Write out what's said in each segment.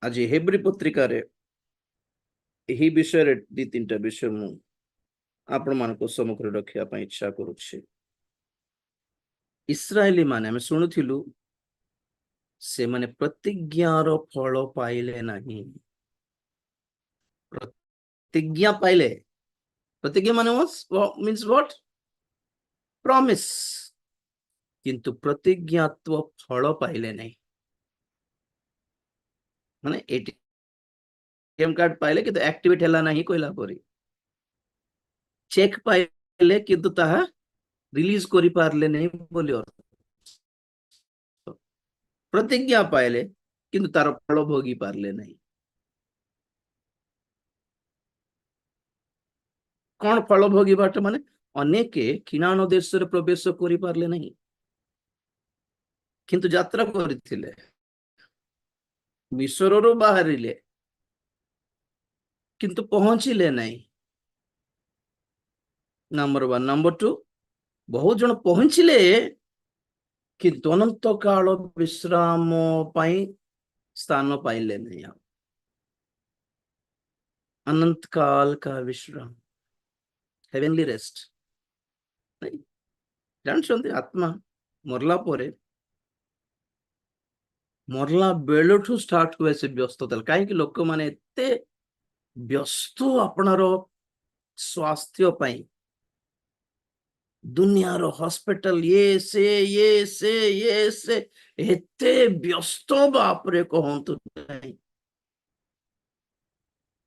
आज हेब्री पत्रिकार यही विषय दी तीन विषय मु आपण मान सम्मुख रखा इच्छा करुच्छे। इस्राएली माने आम शुणुलु से माने प्रतिज्ञार फल पाइले नहीं। प्रतिज्ञा पाइले, प्रतिज्ञा माने मीन्स व्हाट? प्रॉमिस, किंतु प्रतिज्ञात्व फल पाइले नहीं। माने एटीएम कार्ड पाइले किंतु एक्टिवेट हैला नहीं कहला परी, चेक पाइले किंतु ताहा रिलीज करि पारले नहीं बोली अर्थ। प्रतिज्ञा पाइले किंतु तार फल भोगी पारले नहीं। कौन फल भोगी बाट माने अनेके किनान देश रे प्रवेश करि पारले नहीं, किंतु यात्रा करथिले, मिस्र बाहरिले किंतु पहुंचिले नहीं। नंबर 1। नंबर 2, बहुत जन पहुंचिले किंतु अनंत काल विश्राम पाई स्थान पाइले नहीं। अनंत काल का विश्राम, हेवेनली रेस्ट नहीं। जानते आत्मा मरला परे, मरला बेलठू स्टार्ट हुए से व्यस्तता। कहीं लोक माने एते व्यस्त आपणार स्वास्थ्य पाई, दुनियार हॉस्पिटल ये से एते व्यस्त बापरे कहतु नहीं।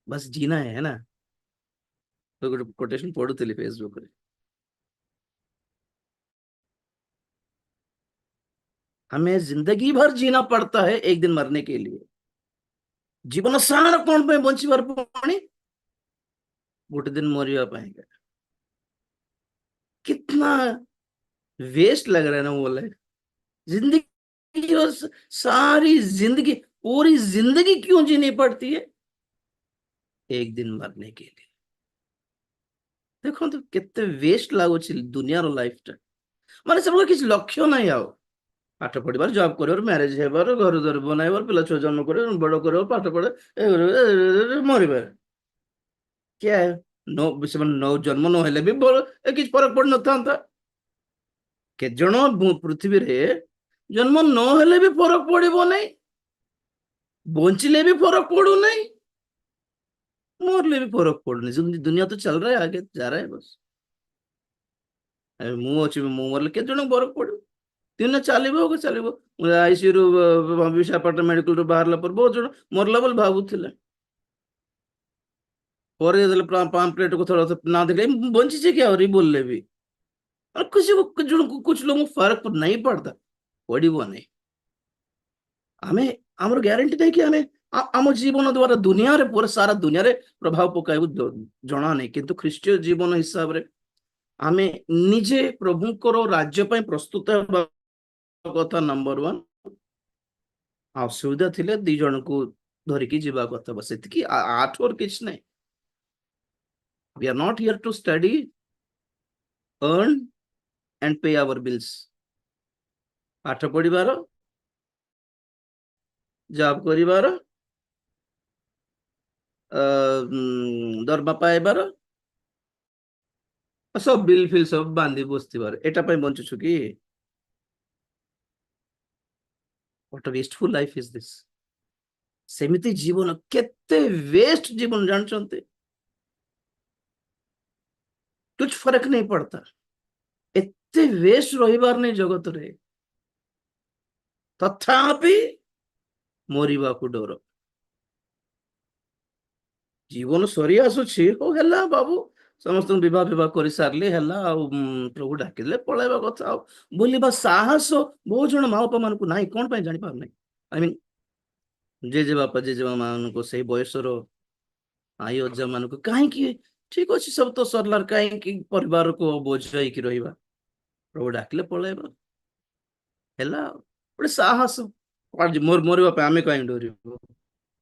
बस जीना है ना। तो कोटेशन पढ़ुली फेसबुक रे, हमें जिंदगी भर जीना पड़ता है एक दिन मरने के लिए। जीवन सारा कौन पे बंचीबार पुणी गोटे दिन मरिया पाएगा। कितना वेस्ट लग रहा है ना वो लाइफ। जिंदगी और सारी जिंदगी, पूरी जिंदगी क्यों जीनी पड़ती है? एक दिन मरने के लिए। देखो तो कितने वेस्ट लगुच दुनिया लाइफ टा। माने सब किसी लक्ष्य नहीं आओ, पाठ पढ़ार, जॉब कर, मैरेज हेबार, घर द्वार बनइबार, पिला छुआ जन्म कर, बड़ कर, पाठ पढ़े, मरबार क्या है? नो जन्म न हेले भी किसी फरक पड़ न था। के जन पृथ्वी रे जन्म न हेले भी फरक पड़ो नहीं, बंचिले भी फरक पड़ू नहीं, मरले भी फरक पड़नी। दुनिया तो चल रहा है, आगे जा रहा है बस। मुझे मरले के जन फरक पड़ो? दिन चलो चलो। आईसीयू विशाखापट्टनम मेडिकल बाहर पर बहुत जन मरला बोल भावुले, पाम्पलेट को थोड़ा सा ना देखे बंची क्या और बोलले भी कुछ लोगों को फर्क नहीं पड़ता, पड़ो नहीं। आमे आमर ग्यारंटी नहीं कि आमे आम जीवन द्वारा दुनिया रे पूरा सारा दुनिया रे प्रभाव पकाइबु जना नहीं। किंतु ख्रीष्टीय जीवन हिसाब रे आमे निजे प्रभुंकर राज्य पे प्रस्तुत हेबा कथा। नंबर 1, असुविधा थिले दी जन को धरिकी जीवा कथा, बस एतिकी। आठ और किछ नहीं। We are not here to study, earn and pay our bills. पाठ पढ़िबार, जॉब करिबार, दरमा पाइबार, सब बिल फिल सब बांधी बसथिबार, एटा पय बंचुछु कि? What a wasteful life is this. सेमिति जीवन केते वेस्ट जीवन जानचंते, कुछ फर्क नहीं पड़ता। एते वेस्ट रहिबार नहीं जगत रे, तथापि मरिबा को डर। जीवन सरी आसुछि, हो हेला बाबू, समस्त विवाह विवाह कर सारे है, प्रभु डाकिले पलैबा कथा। बोलवा साहस बहुत जन माँ बापा मान ना कौन पाई जानी पार नहीं। आई मीन जेजे बापा जेजे मान को सही बयसर आई अजा मान को कहीं ठीक अच्छे सब तो सरलार, कहीं परिवार को बोझ होइकी रहिबा। प्रभु डाकिले पलैबा हैला गोटे साहस। मरवा पे आमे कहीं डरबू?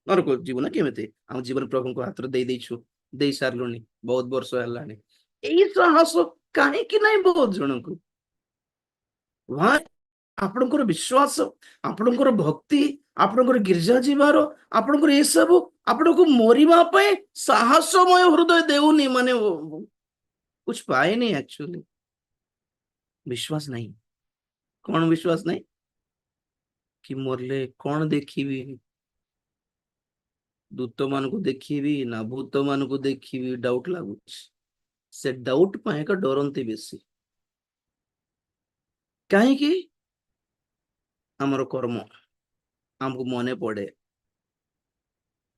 नरक जीवन केमिति आम जीवन प्रभु को हाथ दे देछु, दे सारलुनी, बहुत वर्ष है। यही साहस कहीं नहीं बहुत जन को। वहां आपणकर विश्वास, आपणकर भक्ति, ଆପଣଙ୍କର ଗିର୍ଜା ଯିବାର, ଆପଣଙ୍କର ଏସବୁ ଆପଣଙ୍କୁ ମରିବା ପାଇଁ ସାହସମୟ ହୃଦୟ ଦେଉନି, ମାନେ कुछ पाए नहीं एक्चुअली। विश्वास नहीं। कौन विश्वास नहीं कि मरले कौन देखिबी, दूत मान को देखिबी ना भूत मान को देखिबी, डाउट लागुच। से डाउट पाए का डरंती बेसी कहीं हमर कर्म हमको मने पड़े,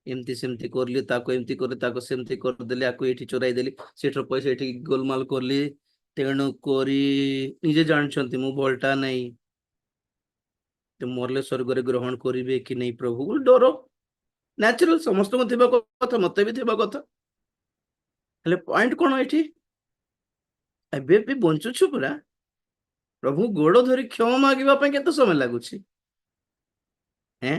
एमती सेमती करली ताको एमती कर ताको सेमती कर देली, आको एठी चोराई देली, सेठर पैसा एठी गोलमाल करली, तेणु करी निजे जानछंती मु भलटा नहीं, तो मरले स्वर्ग रे ग्रहण करिवे कि नहीं प्रभु को डर नेचुरल समस्त को थिबा कथा, मते भी थिबा कथा। हेले पॉइंट कोन एठी, एबे भी बंचुछु पुरा प्रभु गोड़ धरी क्षमा मागिबा पे केते समय लागुछि, हैं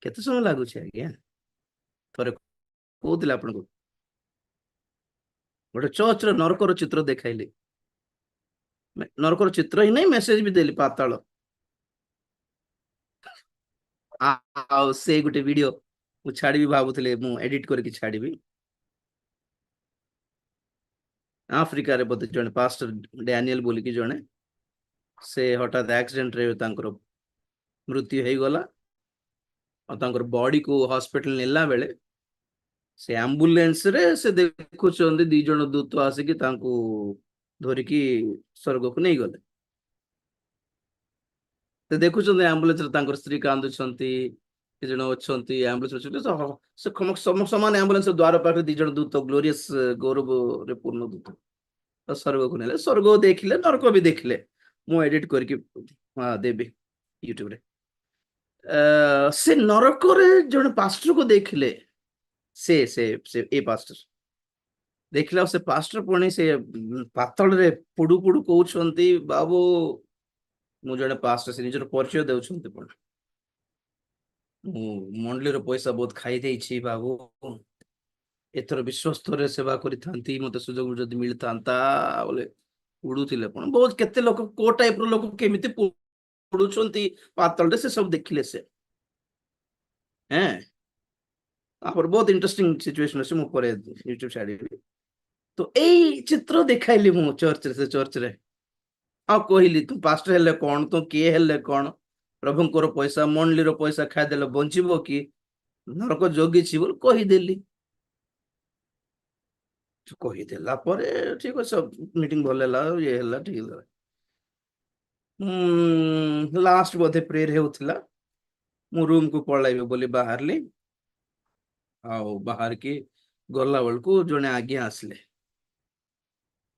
केते समय लागुछि आज्ञा। थरे कहूतिले आपनको गोटे चर्च रे नरकर चित्र देखाइली, नरकर चित्र ही नहीं मेसेज भी देली पाताल, आ से गोटे वीडियो मु छाड़बी भाबुथिले, मु एडिट करके छाड़बी। आफ्रिका रे बोधे जने पास्टर डैनियल बोली कि जने से हठात एक्सीडेंट रे तांकर मृत्यु हे गला, और तांकर बॉडी को हॉस्पिटल नेला बेले से एम्बुलेंस रे से देखुचंदी दी जण दूत आसिकी तांको धरिकी स्वर्ग को नहीं गले। ते देखुचंदी एम्बुलेंस रे तांकर स्त्री कांदुचंती, कि जण अछंती एम्बुलेंस रे से समान एम्बुलेंस द्वार पाखे दी जण दूत ग्लोरियस गौरव रे पूर्ण दूत स्वर्ग को नेले, स्वर्ग देखिले नरक भी देखिले, मु एडिट करके हां देबी यूट्यूब रे। से नरक रे जण पास्टर को देखिले, से ए पास्टर देखिला, से पास्टर पुणी से पातल रे पुडु पुडु कहउछंती बाबू मु जणे पास्टर, से निजर परिचय देउछंती पण मु मंडली रो पैसा बहुत खाई देछि बाबू, एथर विश्वस्त रे सेवा करि थांती, मते सुजोग जदि मिलतांता बोले उडुथिले पण बहुत केते लोक को टाइप रो लोक केमिति पुडुछंती पातल रे, से सब देखिले से हैं। आपर बहुत इंटरेस्टिंग सिचुएशन अछि, मु परे यूट्यूब छाडी। तो एई चित्र देखाइली मु चर्च रे, से चर्च रे आ कहली तू पास्टर हेले कोन, तू के हेले कोन, प्रभुंकर पैसा मंडली रो पैसा खाइ देले बंचिबो कि नरक जोगी छी बोल कहि देली। कहि देला परे ठीक है, सब मीटिंग भलेला, ये हेला ठीक है। लास्ट बोधे प्रेयर हेउथिला, मु रूम को पळाइबे बोली बाहरली, आओ बाहर की गला बेलको जने आगे आसले,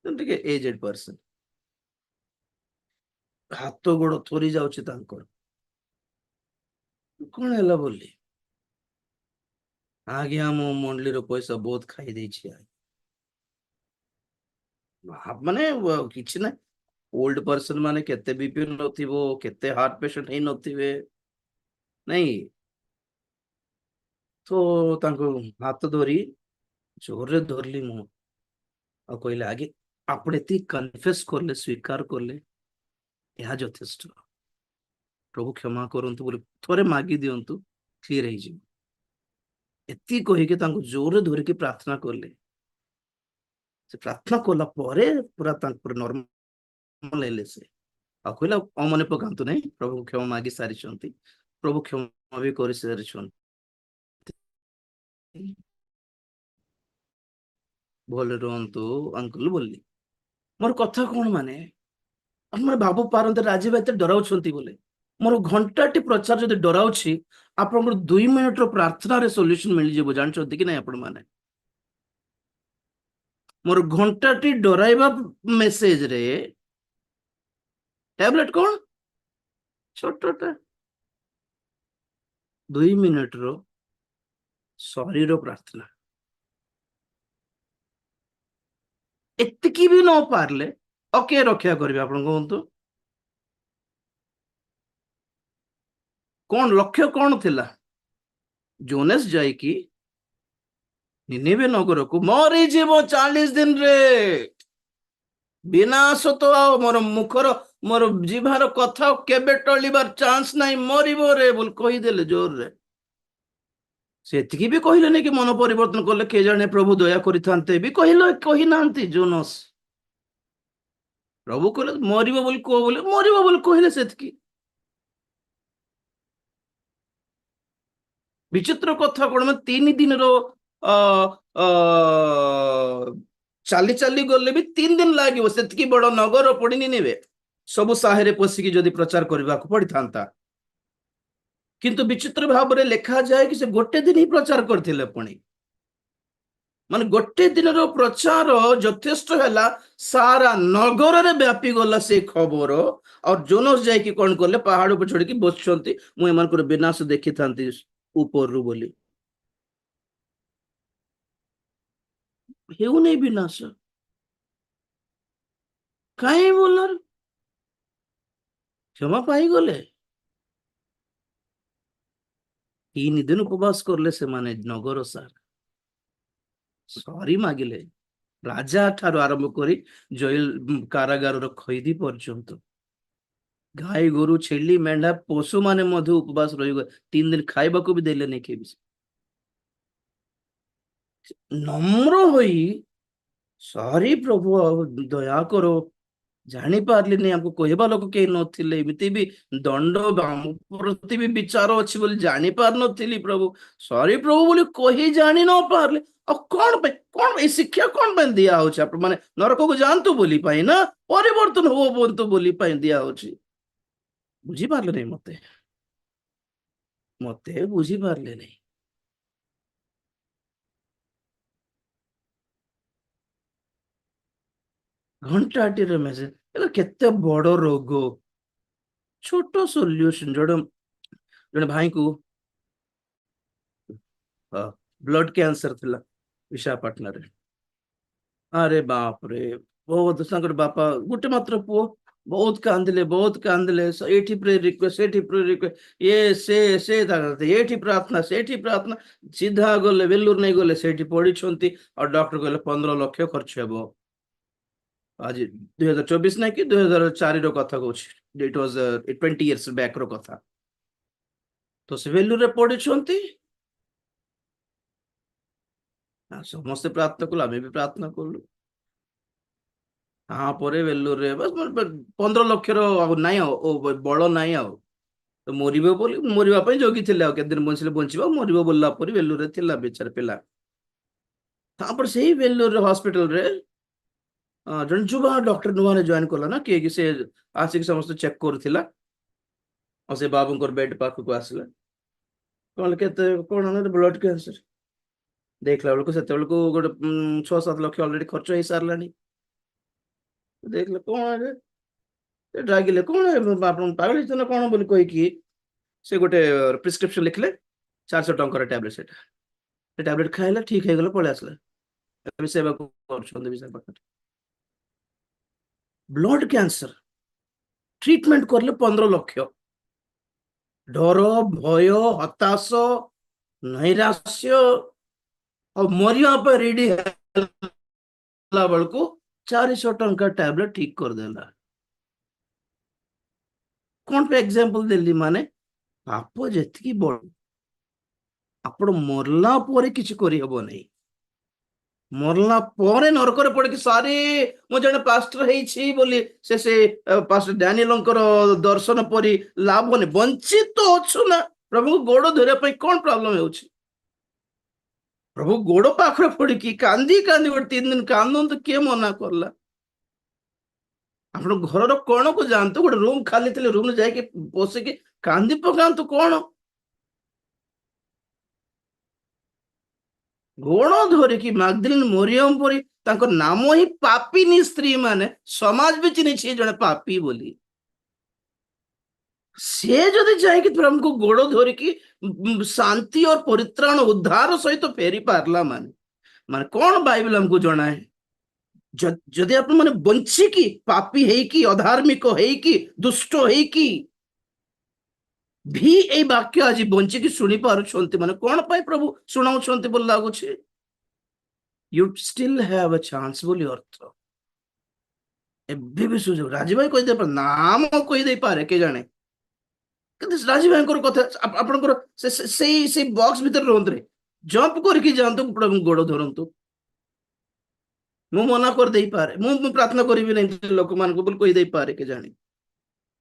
ठीक है एजेड पर्सन, हाथ गोड़ थोरी जाउछि तांकर, कोन हेला बोली आज्ञा मो मंडली रो पैसा बहुत खाई देछि, माने किछि ना ओल्ड पर्सन माने केते बीपी नथिबो, केते हार्ट पेशेंट हे नथिबे नहीं, तो तांको हाथ धरी जोर रे धरली मु और कहले आगे आपने ती कन्फेस करले, स्वीकार करले, यह यथेष्ट, प्रभु क्षमा करंतु बोले थोरे मागी दियंतु क्लियर हे जी, एती कहि के तांको जोर रे धरि के प्रार्थना करले। से प्रार्थना कला परे पूरा तांको पूरा नॉर्मल हेले से, आ कहला अमने पकांतु नहीं, प्रभु क्षमा मागी सारी छंती, प्रभु क्षमा भी करि सारी छंती, भले रहंतु अंकल बोली। मोर कथा कोन माने हमर बाबू पारंत राजीव एते डराउछंती बोले, मोर घंटाटी प्रचार जदि डराउछि, आपनकर 2 मिनिट रो प्रार्थना रे सॉल्यूशन मिल जेबो, जानछंती कि नै आपण माने। मोर घंटाटी डराइबा मेसेज रे टैबलेट कोन छोटटा 2 मिनिट रो शरीर प्रार्थना, एतिकी भी न पारले ओके रक्षा करबे आपण कहंतु, कोन लक्ष्य कोन थिला, जोनेस जाय कि निनेवे नगर को मरी जीवो 40 दिन रे, ବିନାଶ ତ ଆଉ ମୋର ମୁଖର ମୋର ଜିଭାର କଥା କେବେ ଟଳିବାର ଚାନ୍ସ ନାହିଁ, ମରିବ ରେ ବୋଲି କହିଦେଲେ ଜୋରରେ। ସେତିକି ବି କହିଲେନି କି ମନ ପରିବର୍ତ୍ତନ କଲେ କେ ଜାଣେ ପ୍ରଭୁ ଦୟା କରିଥାନ୍ତେ ବି କହିଲେ, କହିନାହାନ୍ତି ଜୋନସ୍। ପ୍ରଭୁ କହିଲେ ମରିବ ବୋଲି କୁହ ବୋଲି, ମରିବ ବୋଲି କହିଲେ ସେତିକି। ବିଚିତ୍ର କଥା କଣ, ମାନେ 3 ଦିନର ଚାଲି ଚାଲି ଗଲେ ବି 3 ଦିନ ଲାଗିବ, ସେତିକି ବଡ ନଗର ପଡିନି ନେବେ, ସବୁ ସାହିରେ ପଶିକି ଯଦି ପ୍ରଚାର କରିବାକୁ ପଡିଥାନ୍ତା। କିନ୍ତୁ ବିଚିତ୍ର ଭାବରେ ଲେଖାଯାଏ କି ସେ ଗୋଟେ ଦିନ ହିଁ ପ୍ରଚାର କରିଥିଲେ। ପୁଣି ମାନେ ଗୋଟେ ଦିନର ପ୍ରଚାର ଯଥେଷ୍ଟ ହେଲା, ସାରା ନଗରରେ ବ୍ୟାପି ଗଲା ସେ ଖବର। ଆଉ ଜୋନସ୍ ଯାଇକି କଣ କଲେ, ପାହାଡ ଉପରେ ଚଢିକି ବସିଛନ୍ତି, ମୁଁ ଏମାନଙ୍କର ବିନାଶ ଦେଖିଥାନ୍ତି ଉପରରୁ ବୋଲି। ହେଉନି ବିନାଶ କାହିଁ ବୋଲାର କ୍ଷମା ପାଇଗଲେ। 3 ଦିନ ଉପବାସ କରଲେ ସେମାନେ, ନଗର ସାର ସରି ମାଗିଲେ, ରାଜା ଠାରୁ ଆରମ୍ଭ କରି ଜେଲ କାରାଗାରର ଖଇଦି ପର୍ଯ୍ୟନ୍ତ। ଗାଈ ଗୋରୁ ଛେଳି ମେଣ୍ଢା ପଶୁ ମାନେ ମଧ୍ୟ ଉପବାସ ରହିଗଲେ, 3 ଦିନ ଖାଇବାକୁ ବି ଦେଲେନି କେହି। ନମ୍ର ହୋଇ ସରି ପ୍ରଭୁ ଦୟା କର, ଜାଣିପାରିଲିନି, ଆମକୁ କହିବା ଲୋକ କେହି ନଥିଲେ, ଏମିତି ବି ଦଣ୍ଡ ଆମ ପ୍ରତି ବି ବିଚାର ଅଛି ବୋଲି ଜାଣି ପାରୁନଥିଲି ପ୍ରଭୁ, ସରି ପ୍ରଭୁ ବୋଲି କହି ଜାଣି ନ ପାରିଲେ। ଆଉ କଣ ପାଇଁ, କଣ ଏଇ ଶିକ୍ଷା କଣ ପାଇଁ ଦିଆ ହଉଛି? ଆପଣ ମାନେ ନରକକୁ ଯାଆନ୍ତୁ ବୋଲି ପାଇଁ ନା ପରିବର୍ତ୍ତନ ହୁଅନ୍ତୁ ବୋଲି ପାଇଁ ଦିଆ ହଉଛି? ବୁଝିପାରିଲେ ନାହିଁ, ମତେ ବୁଝିପାରିଲେ ନାହିଁ। ଘଣ୍ଟାଟିର ମେସେଜ, ହେଲେ କେତେ ବଡ ରୋଗ, ଛୋଟ ସଲ୍ୟୁସନ। ଜଣେ ଜଣେ ଭାଇଙ୍କୁ ବ୍ଲଡ କ୍ୟାନ୍ସର ଥିଲା ବିଶାଖାପାଟଣାରେ। ଆରେ ବାପରେ, ବହୁତ, ତାଙ୍କର ବାପା ଗୋଟେ ମାତ୍ର ପୁଅ, ବହୁତ କାନ୍ଦିଲେ, ବହୁତ କାନ୍ଦିଲେ, ଏଇଠି ପ୍ରେ ରିକ୍ୱେଷ୍ଟ, ସେଠି ପ୍ରେ ରିକ୍ୱେଷ୍ଟ, ସେ ଏଇଠି ପ୍ରାର୍ଥନା, ସେଠି ପ୍ରାର୍ଥନା, ସିଧା ଗଲେ ବେଲୁର ନେଇ ଗଲେ, ସେଇଠି ପଢିଛନ୍ତି। ଆଉ ଡକ୍ଟର କହିଲେ 15 ଲକ୍ଷ ଖର୍ଚ୍ଚ ହେବ। ଆଜି 2024 ନାଇଁ କି 2004 ର କଥା କହୁଛି, ଇଟ୍ ୱାଜ 20 years ବ୍ୟାକ୍ ର କଥା। ତ ସେ ବେଲୁରରେ ପଢିଛନ୍ତି। ସମସ୍ତେ ପ୍ରାର୍ଥନା କଲୁ, ଆମେ ବି ପ୍ରାର୍ଥନା କଲୁ। ତାପରେ ବେଲୁରରେ ବାସ୍ 15 ଲକ୍ଷର ଆଉ ନାଇଁ, ଆଉ ବଳ ନାଇଁ ଆଉ। ତ ମରିବ ବୋଲି, ମରିବା ପାଇଁ ଜଗିଥିଲେ, ଆଉ କେତେ ଦିନ ବଞ୍ଚିଲେ ବଞ୍ଚିବ, ମରିବ ବୋଲିଲା ପରେ ବେଲୁରରେ ଥିଲା ବେଚାର ପିଲା। ତାପରେ ସେଇ ବେଲୁର ହସ୍ପିଟାଲରେ ଜଣେ ଯୁବା ଡକ୍ଟର ନୂଆରେ ଜଏନ କଲା ନା କିଏ କି, ସେ ଆସିକି ସମସ୍ତେ ଚେକ୍ କରୁଥିଲା। ଆଉ ସେ ବାବୁଙ୍କର ବେଡ୍ ପାଖକୁ ଆସିଲା, କହିଲେ କେତେ କଣ, ବ୍ଲଡ କ୍ୟାନ୍ସର। ଦେଖିଲା ବେଳକୁ ସେତେବେଳକୁ ଗୋଟେ 6-7 ଲକ୍ଷ ଅଲରେଡି ଖର୍ଚ୍ଚ ହେଇସାରିଲାଣି। ଦେଖିଲେ କଣ, ରାଗିଲେ, କଣ ଆପଣ ପାଗଳ ହେଇଛନ୍ତି ନା କଣ ବୋଲି କହିକି ସେ ଗୋଟେ ପ୍ରେସକ୍ରିପସନ ଲେଖିଲେ, 400 ଟଙ୍କାର ଟ୍ୟାବଲେଟ। ସେଟା ସେ ଟ୍ୟାବଲେଟ ଖାଇଲା, ଠିକ ହେଇଗଲା, ପଳେଇ ଆସିଲା। ଏବେ ସେବାକୁ କରୁଛନ୍ତି ବିଶାଖାପାଟଣାରେ। ବ୍ଲଡ କ୍ୟାନ୍ସର ଟ୍ରିଟମେଣ୍ଟ କରିଲେ 15 ଲକ୍ଷ। ଡର, ଭୟ, ହତାଶ, ନୈରାଶ୍ୟ, ଆଉ ମରିବା ପାଇଁ ରେଡି ହେଲା ବେଳକୁ 400 ଟଙ୍କା ଟ୍ୟାବଲେଟ ଠିକ କରିଦେଲା। କଣ ପାଇଁ ଏକ୍ସାମ୍ପଲ ଦେଲି, ମାନେ ପାପ ଯେତିକି ବଡ, ଆପଣ ମରଲା ପରେ କିଛି କରିହବ ନାହିଁ। ମରଲା ପରେ ନରକରେ ପଡିକି ସାରି ମୁଁ ଜଣେ ପାଷ୍ଟର ହେଇଛି ବୋଲି ସେ ପାଷ୍ଟର ଡାନିଏଲଙ୍କର ଦର୍ଶନ ପରି ଲାଭ, ବଞ୍ଚିତ ଅଛୁ ନା, ପ୍ରଭୁଙ୍କୁ ଗୋଡ ଧରିବା ପାଇଁ କଣ ପ୍ରୋବ୍ଲେମ ହେଉଛି? ପ୍ରଭୁ ଗୋଡ ପାଖରେ ପଡିକି କାନ୍ଦି କାନ୍ଦି ଗୋଟେ 3 ଦିନ କାନ୍ଦନ୍ତୁ, କିଏ ମନା କଲା? ଆପଣ ଘରର କଣକୁ ଯାଆନ୍ତୁ, ଗୋଟେ ରୁମ ଖାଲି ଥିଲେ ରୁମ ଯାଇକି ବସିକି କାନ୍ଦି ପକାନ୍ତୁ। କଣ ଗୋଣ ଧରିକି ମାଗଦଲିନ ମରିୟମ ପରି, ତାଙ୍କ ନାମ ହିଁ ପାପିନୀ ସ୍ତ୍ରୀ, ମାନେ ସମାଜ ବି ଚିହ୍ନିଛି ଜଣେ ପାପି ବୋଲି। ସେ ଯଦି ଯାଇକି ପ୍ରଭୁଙ୍କୁ ଗୋଡ ଧରିକି ଶାନ୍ତି और ପରିତ୍ରାଣ ଉଦ୍ଧାର ସହିତ ଫେରି ପାରିଲା, ମାନେ ମାନେ କଣ ବାଇବଲ ଆମକୁ ଜଣାଏ? ଯଦି ଆପଣ ମାନେ ବଞ୍ଚିକି ପାପି ହେଇକି, ଅଧାର୍ମିକ ହେଇକି, ଦୁଷ୍ଟ ହେଇକି ଭି ଏଇ ବାକ୍ୟ ଆଜି ବଞ୍ଚିକି ଶୁଣି ପାରୁଛନ୍ତି, ମାନେ କଣ ପାଇଁ ପ୍ରଭୁ ଶୁଣାଉଛନ୍ତି ବୋଲି ଲାଗୁଛି? You still have a chance ବୋଲି ଅର୍ଥ। ଏବେ ବି ସୁଯୋଗ ରାଜୀ ଭାଇ କହିଦେଇ ପାରେ, ନାମ କହିଦେଇ ପାରେ କେ ଜାଣେ, କିନ୍ତୁ ରାଜୀ ଭାଇଙ୍କର କଥା ଆପଣଙ୍କର ସେଇ ବକ୍ସ ଭିତରେ ରୁହନ୍ତୁ, ଜମ୍ପ କରିକି ଯାଆନ୍ତୁ, ପ୍ରଭୁ ଗୋଡ ଧରନ୍ତୁ। ମୁଁ ମନା କରିଦେଇପାରେ, ମୁଁ ପ୍ରାର୍ଥନା କରିବି ନାହିଁ ଲୋକମାନଙ୍କୁ ବୋଲି କହିଦେଇପାରେ କେ ଜାଣେ,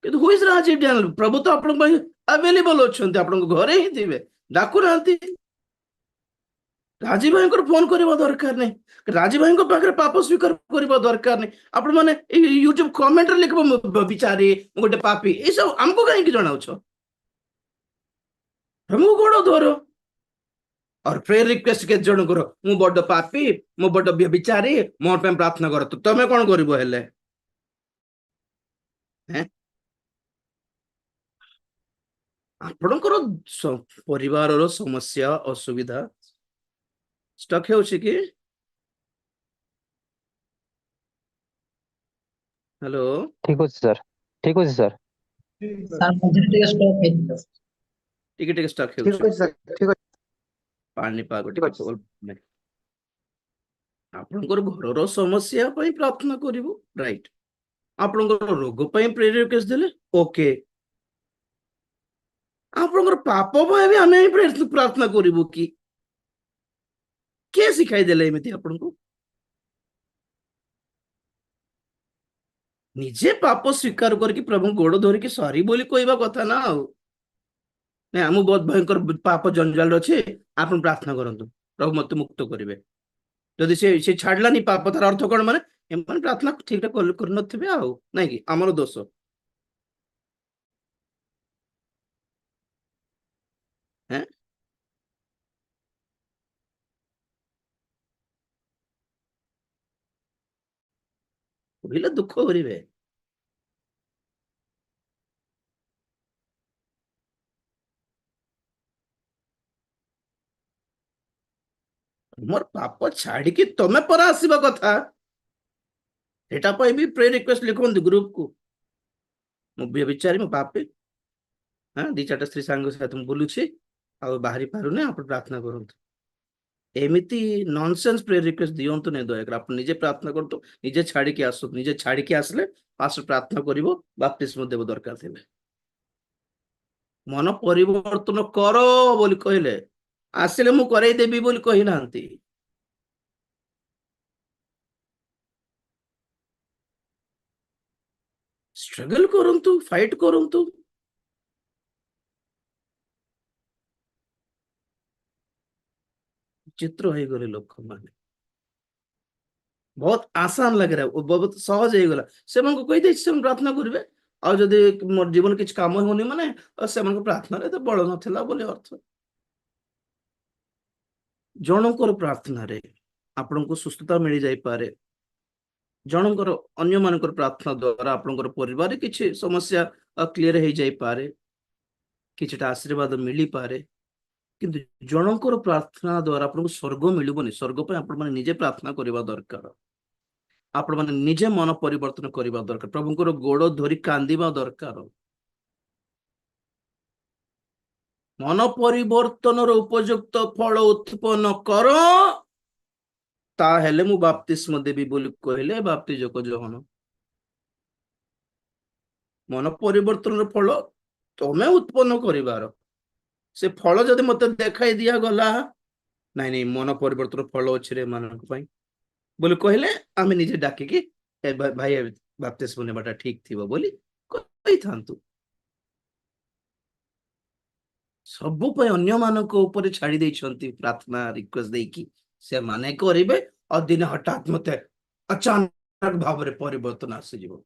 କିନ୍ତୁ ହୁଇଜ ରାଜୀ ଡ୍ୟାନିଏଲ, ପ୍ରଭୁ ତ ଆପଣଙ୍କ ପାଇଁ ଆଭେଲେବଲ ଅଛନ୍ତି, ଆପଣଙ୍କ ଘରେ ହିଁ ଥିବେ, ଡାକୁନାହାନ୍ତି। ରାଜୀ ଭାଇଙ୍କର ଫୋନ କରିବା ଦରକାର ନାହିଁ, ରାଜୀ ଭାଇଙ୍କ ପାଖରେ ପାପ ସ୍ୱୀକାର କରିବା ଦରକାର ନାହିଁ। ଆପଣ ମାନେ ଏଇ ୟୁଟ୍ୟୁବ କମେଣ୍ଟରେ ଲେଖିବ ମୁଁ ବିଚାରୀ, ମୁଁ ଗୋଟେ ପାପୀ, ଏସବୁ ଆମକୁ କାହିଁକି ଜଣାଉଛ? ପ୍ରଭୁ ଗୋଡ ଧର। और प्रेयर रिक्वेस्ट के जन करो, मु बड़ पापी, मु बड़ व्यभिचारी, मोर पे प्रार्थना कर, तो तमे कौन करिवो हेले हैं? आपणकर परिवार समस्या असुविधा स्टक होछि कि? हेलो ठीक अछि सर, ठीक अछि सर। ସାର୍ ମଝିରେ ଟିକେ ଷ୍ଟକ୍ ହେଇଥିଲା। टिके स्टक ठीक होछि, अछि सर, ठीक अछि, पानी पाग ठीक टिके अछि। पकड़। आपणकर घरर समस्या पई प्रार्थना करिवो, राइट? आपणकर रोग पई प्रेयर रिक्वेस्ट देले, ओके। आपणकर पाप पई भी हमें प्रेयर प्रार्थना करिवो कि? के सिखाई देले एमिति आपनको? निजे पाप स्वीकार करके प्रभु गोड़ धरिकी सॉरी बोली कहवा कथा ना आउ नहीं, आम बहुत भयंकर पाप जंजाल अच्छे, आप प्रार्थना करंतु प्रभु मत मुक्त करेंगे। जदि से छाड़लानी पाप, तार अर्थ कौन माने एम प्रार्थना ठीक ठाक कर नथिबे आउ नहीं कि आमर दोष। हैं कहले दुख करिवे। मोर पाप छाड़ी तमे पर आसीबा कथा, एटा पई भी प्रेयर रिक्वेस्ट लिखोंदी ग्रुप को, मु व्यभिचारी, मु पापी, हाँ दी चारटा स्त्री सांग साथ बुलुछि आ बाहरी पारुने, आप प्रार्थना करंतु। एमिति नॉनसेंस प्रेयर रिक्वेस्ट दियंतु नहीं, दयाकर आप निजे प्रार्थना करतु, निजे छाड़ी के आसु, निजे छाड़ी के आसले पास प्रार्थना करिवो, बाप्तिस्म देव दरकार थिले। मन परिवर्तन कर बोली कहले, आसिले मु करई देबी बोली कहि नांती। स्ट्रगल करंतु, फाइट करंतु। चित्र हो गले लोक माने, बहुत आसान लग रहा है, बहुत सहज हो गला, से मन को कहि दे से प्रार्थना करिवे। आ जदि मोर जीवन किछ काम होनी माने से मन को प्रार्थना रे तो बळ नथिला बोली अर्थ। जनकर प्रार्थना रे आपनको सुस्थता मिल जाई पारे, जनकर अन्य मानकर प्रार्थना द्वारा आपनकर परिवार किछि समस्या क्लियर हो जाई पारे, किछटा आशीर्वाद मिली पारे। किंतु जनकर प्रार्थना द्वारा आपनको स्वर्ग मिलबोनी, स्वर्ग पे आपण माने निजे प्रार्थना करबा दरकार, आपण माने निजे मन परिवर्तन करबा दरकार, प्रभुଙ୍କର गोड़ धरि कांदिबा दरकार। मन परिवर्तन उपयुक्त फल उत्पन्न कर, ताहेले मु बाप्तिस्म देबी बोली कहले बाप्तिजक जोहन। मन परिवर्तन फल तमे उत्पन्न करिवार, से फल जदि मते देखाई दिया गला, नहीं नहीं मन परिवर्तन फल अच्छे रे मानक पई बोली कहले, आमे निजे डाकी कि भाई बाप्तिस्म नेबाटा ठीक थिबो बोली कहि थांतु। सबु पे अन्य मानक ऊपर छाड़ी देइछंती प्रार्थना रिक्वेस्ट देकी, से माने करिवे और दिन हठात मते अचानक भाव रे परिवर्तन आसी जीवो।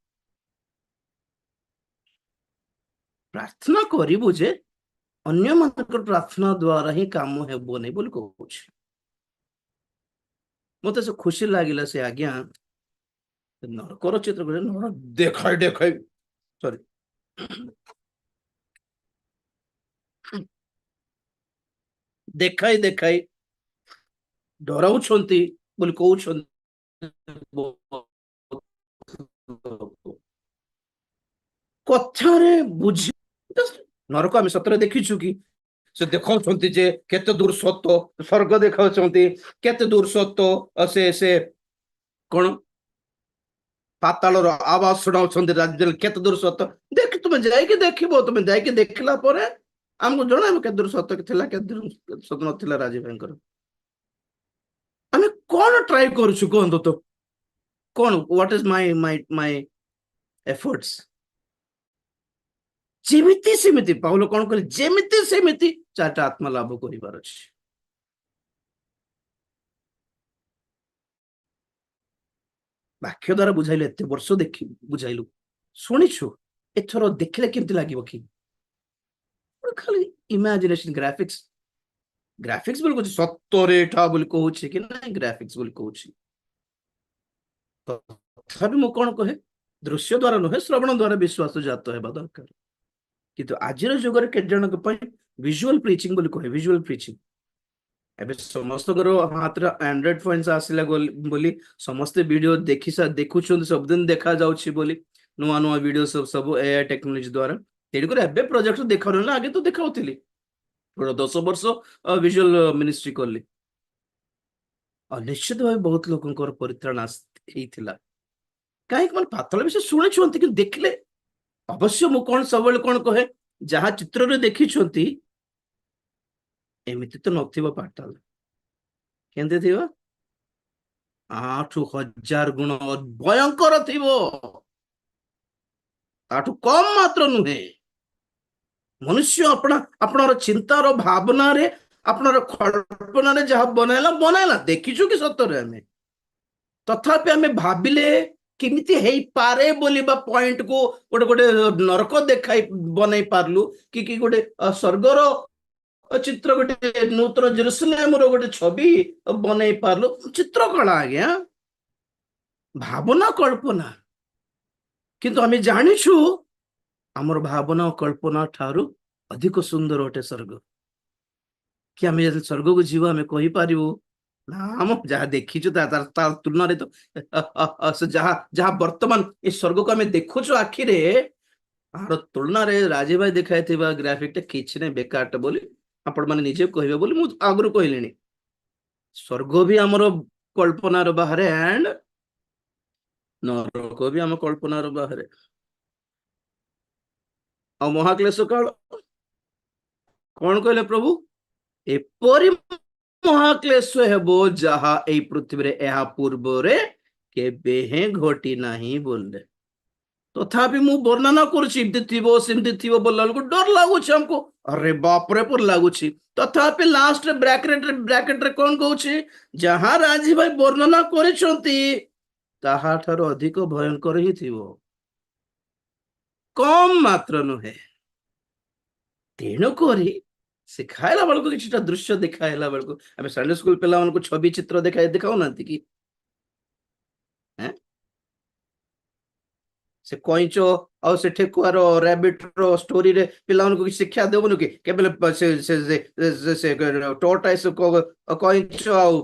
प्रार्थना करिवु जे अन्य मानक प्रार्थना द्वारा ही काम हेबो नै बोली कहूछ। मते से खुशी लागिला से आज्ञा नरकर चित्र करे नर देखाई देखाई सॉरी देखाई देखाई डराउछंती बोली कहउछंती। कथारे बुझी नरक आम सतरे देखीछु कि से देखाउछंती जे केते दूर सत्य, स्वर्ग देखाउछंती केते दूर सत्य, से कोन ପାତାଳର ଆବାଜ ଶୁଣାଉଛନ୍ତି ରାଜେଲ କେତେ ଦୂର ସତ ଦେଖ ତୁମେ ଯାଇକି ଦେଖିବ ତୁମେ ଯାଇକି ଦେଖିଲା ପରେ ଆମକୁ ଜଣାଇବ କେତେ ଦୂର ସତ ଥିଲା କେତେ ଦୂର ସତ ନଥିଲା ରାଜୀବ ଭାଇଙ୍କର ଆମେ କଣ ଟ୍ରାଏ କରୁଛୁ କୁହନ୍ତୁ ତ କଣ ହ୍ୱାଟ ଇଜ ମାଇ ଏଫର୍ଟସ ଯେମିତି ସେମିତି ପାଉଲ କଣ କହିଲେ ଯେମିତି ସେମିତି ଚାରିଟା ଆତ୍ମା ଲାଭ କରିବାର ଅଛି ବାକ୍ୟ ଦ୍ୱାରା ବୁଝାଇଲେ ଏତେ ବର୍ଷ ଦେଖି ବୁଝାଇଲୁ ଶୁଣିଛୁ ଏଥର ଦେଖିଲେ କେମିତି ଲାଗିବ କି ଖାଲି ଇମାଜିନେସନ ଗ୍ରାଫିକ୍ସ ବୋଲି କହୁଛି ସତରେ ଏଠା ବୋଲି କହୁଛି କି ନାଇଁ ଗ୍ରାଫିକ୍ସ ବୋଲି କହୁଛି ତଥାପି ମୁଁ କଣ କହେ ଦୃଶ୍ୟ ଦ୍ୱାରା ନୁହେଁ ଶ୍ରବଣ ଦ୍ୱାରା ବିଶ୍ୱାସ ଜାତ ହେବା ଦରକାର କିନ୍ତୁ ଆଜିର ଯୁଗରେ କେତେ ଜଣଙ୍କ ପାଇଁ ଭିଜୁଆଲ ପ୍ରିଚିଂ ବୋଲି କହେ ଭିଜୁଆଲ ପ୍ରିଚିଂ ଏବେ ସମସ୍ତଙ୍କର ହାତରେ ଆଣ୍ଡ୍ରଏଡ ଫୋନ୍ସ ଆସିଲା ବୋଲି ସମସ୍ତେ ଭିଡିଓ ଦେଖୁଛନ୍ତି ସବୁଦିନ ଦେଖା ଯାଉଛି ବୋଲି ନୂଆ ନୂଆ ଭିଡିଓ ସବୁ ଏଆଇ ଟେକ୍ନୋଲୋଜି ଦ୍ୱାରା ତେଣୁକରି ଏବେ ପ୍ରୋଜେକ୍ଟ ଦେଖାଉନି ନା ଆଗେ ତ ଦେଖାଉଥିଲି 10 ବର୍ଷ ଭିଜୁଆଲ ମିନିଷ୍ଟ୍ରି କଲି ଆଉ ନିଶ୍ଚିତ ଭାବେ ବହୁତ ଲୋକଙ୍କର ପରିତ୍ରାଣ ହେଇଥିଲା କାହିଁକି ମାନେ ପାତାଳ ବିଷୟ ଶୁଣିଛନ୍ତି କିନ୍ତୁ ଦେଖିଲେ ଅବଶ୍ୟ ମୁଁ କଣ ସବୁବେଳେ କଣ କହେ ଯାହା ଚିତ୍ରରେ ଦେଖିଛନ୍ତି ଏମିତି ତ ନଥିବ ପାତାଳ କେମିତି ଥିବ 8,000 ଗୁଣ ଭୟଙ୍କର ଥିବ ତାଠୁ କମ ମାତ୍ର ନୁହେଁ ମନୁଷ୍ୟ ଆପଣର ଚିନ୍ତାର ଭାବନାରେ ଆପଣର କଳ୍ପନାରେ ଯାହା ବନାଇଲା ଦେଖିଛୁ କି ସତରେ ଆମେ ତଥାପି ଆମେ ଭାବିଲେ କେମିତି ହେଇପାରେ ବୋଲି ବା ପଏଣ୍ଟ କୁ ଗୋଟେ ନରକ ବନେଇ ପାରିଲୁ କି ଗୋଟେ ସ୍ୱର୍ଗର ଚିତ୍ର ଗୋଟେ ନୂତନ ଜେରୁସାଲେମର ଗୋଟେ ଛବି ବନେଇ ପାରିଲୁ ଚିତ୍ରକଳା ଆଜ୍ଞା ଭାବନା କଳ୍ପନା କିନ୍ତୁ ଆମେ ଜାଣିଛୁ ଆମର ଭାବନା ଓ କଳ୍ପନା ଠାରୁ ଅଧିକ ସୁନ୍ଦର ଅଟେ ସ୍ୱର୍ଗ କି ଆମେ ଯଦି ସ୍ୱର୍ଗକୁ ଯିବା ଆମେ କହିପାରିବୁ ନା ଆମ ଯାହା ଦେଖିଛୁ ତା ତୁଳନାରେ ତ ଯାହା ବର୍ତ୍ତମାନ ଏ ସ୍ୱର୍ଗକୁ ଆମେ ଦେଖୁଛୁ ଆଖିରେ ତାର ତୁଳନାରେ ରାଜୀବ ଭାଇ ଦେଖାଇଥିବା ଗ୍ରାଫିକଟା କିଛି ନାହିଁ ବେକାରଟା ବୋଲି ଆପଣ ମାନେ ନିଜେ କହିବେ ବୋଲି ମୁଁ ଆଗରୁ କହିଲିଣି ସ୍ୱର୍ଗ ବି ଆମର କଳ୍ପନାର ବାହାରେ ଆଣ୍ଡ ନରକ ବି ଆମ କଳ୍ପନାର ବାହାରେ ଆଉ ମହାକ୍ଲେଶ କାଳ କଣ କହିଲେ ପ୍ରଭୁ ଏପରି ମହାକ୍ଲେଶ ହେବ ଯାହା ଏଇ ପୃଥିବୀରେ ଏହା ପୂର୍ବରେ କେବେ ହିଁ ଘଟି ନାହିଁ ବୋଲେ ତଥାପି ମୁଁ ବର୍ଣ୍ଣନା କରୁଛି ଏମିତି ଥିବ ସେମିତି ଥିବ ବୋଲିଲା ବେଳକୁ ଡର ଲାଗୁଛି ଆମକୁ अरे बाप रे पर लागुଛି ତଥାପି ଲାଷ୍ଟ ବ୍ରାକେଟରେ କଣ କହୁଛି ଯାହା ରାଜୀ ଭାଇ ବର୍ଣ୍ଣନା କରିଛନ୍ତି ତାହା ଠାରୁ ଅଧିକ ଭୟଙ୍କର ହିଁ ଥିବ କମ ମାତ୍ର ନୁହେଁ ତେଣୁ କରି ଶିଖାଇଲା ବେଳକୁ କିଛିଟା ଦୃଶ୍ୟ ଦେଖାଇଲା ବେଳକୁ ଆମେ ସନ୍ଡେ ସ୍କୁଲ ପିଲାମାନଙ୍କୁ ଛବି ଚିତ୍ର ଦେଖାଉନାହାନ୍ତି କି ସେ କଇଁଚ ଆଉ ସେ ଠେକୁଆର ରାବିଟ ର ଷ୍ଟୋରୀରେ ପିଲାମାନଙ୍କୁ କିଛି ଶିକ୍ଷା ଦେବନି କି କେବେ ଟର୍ଟାଇସ କଇଁଚ ଆଉ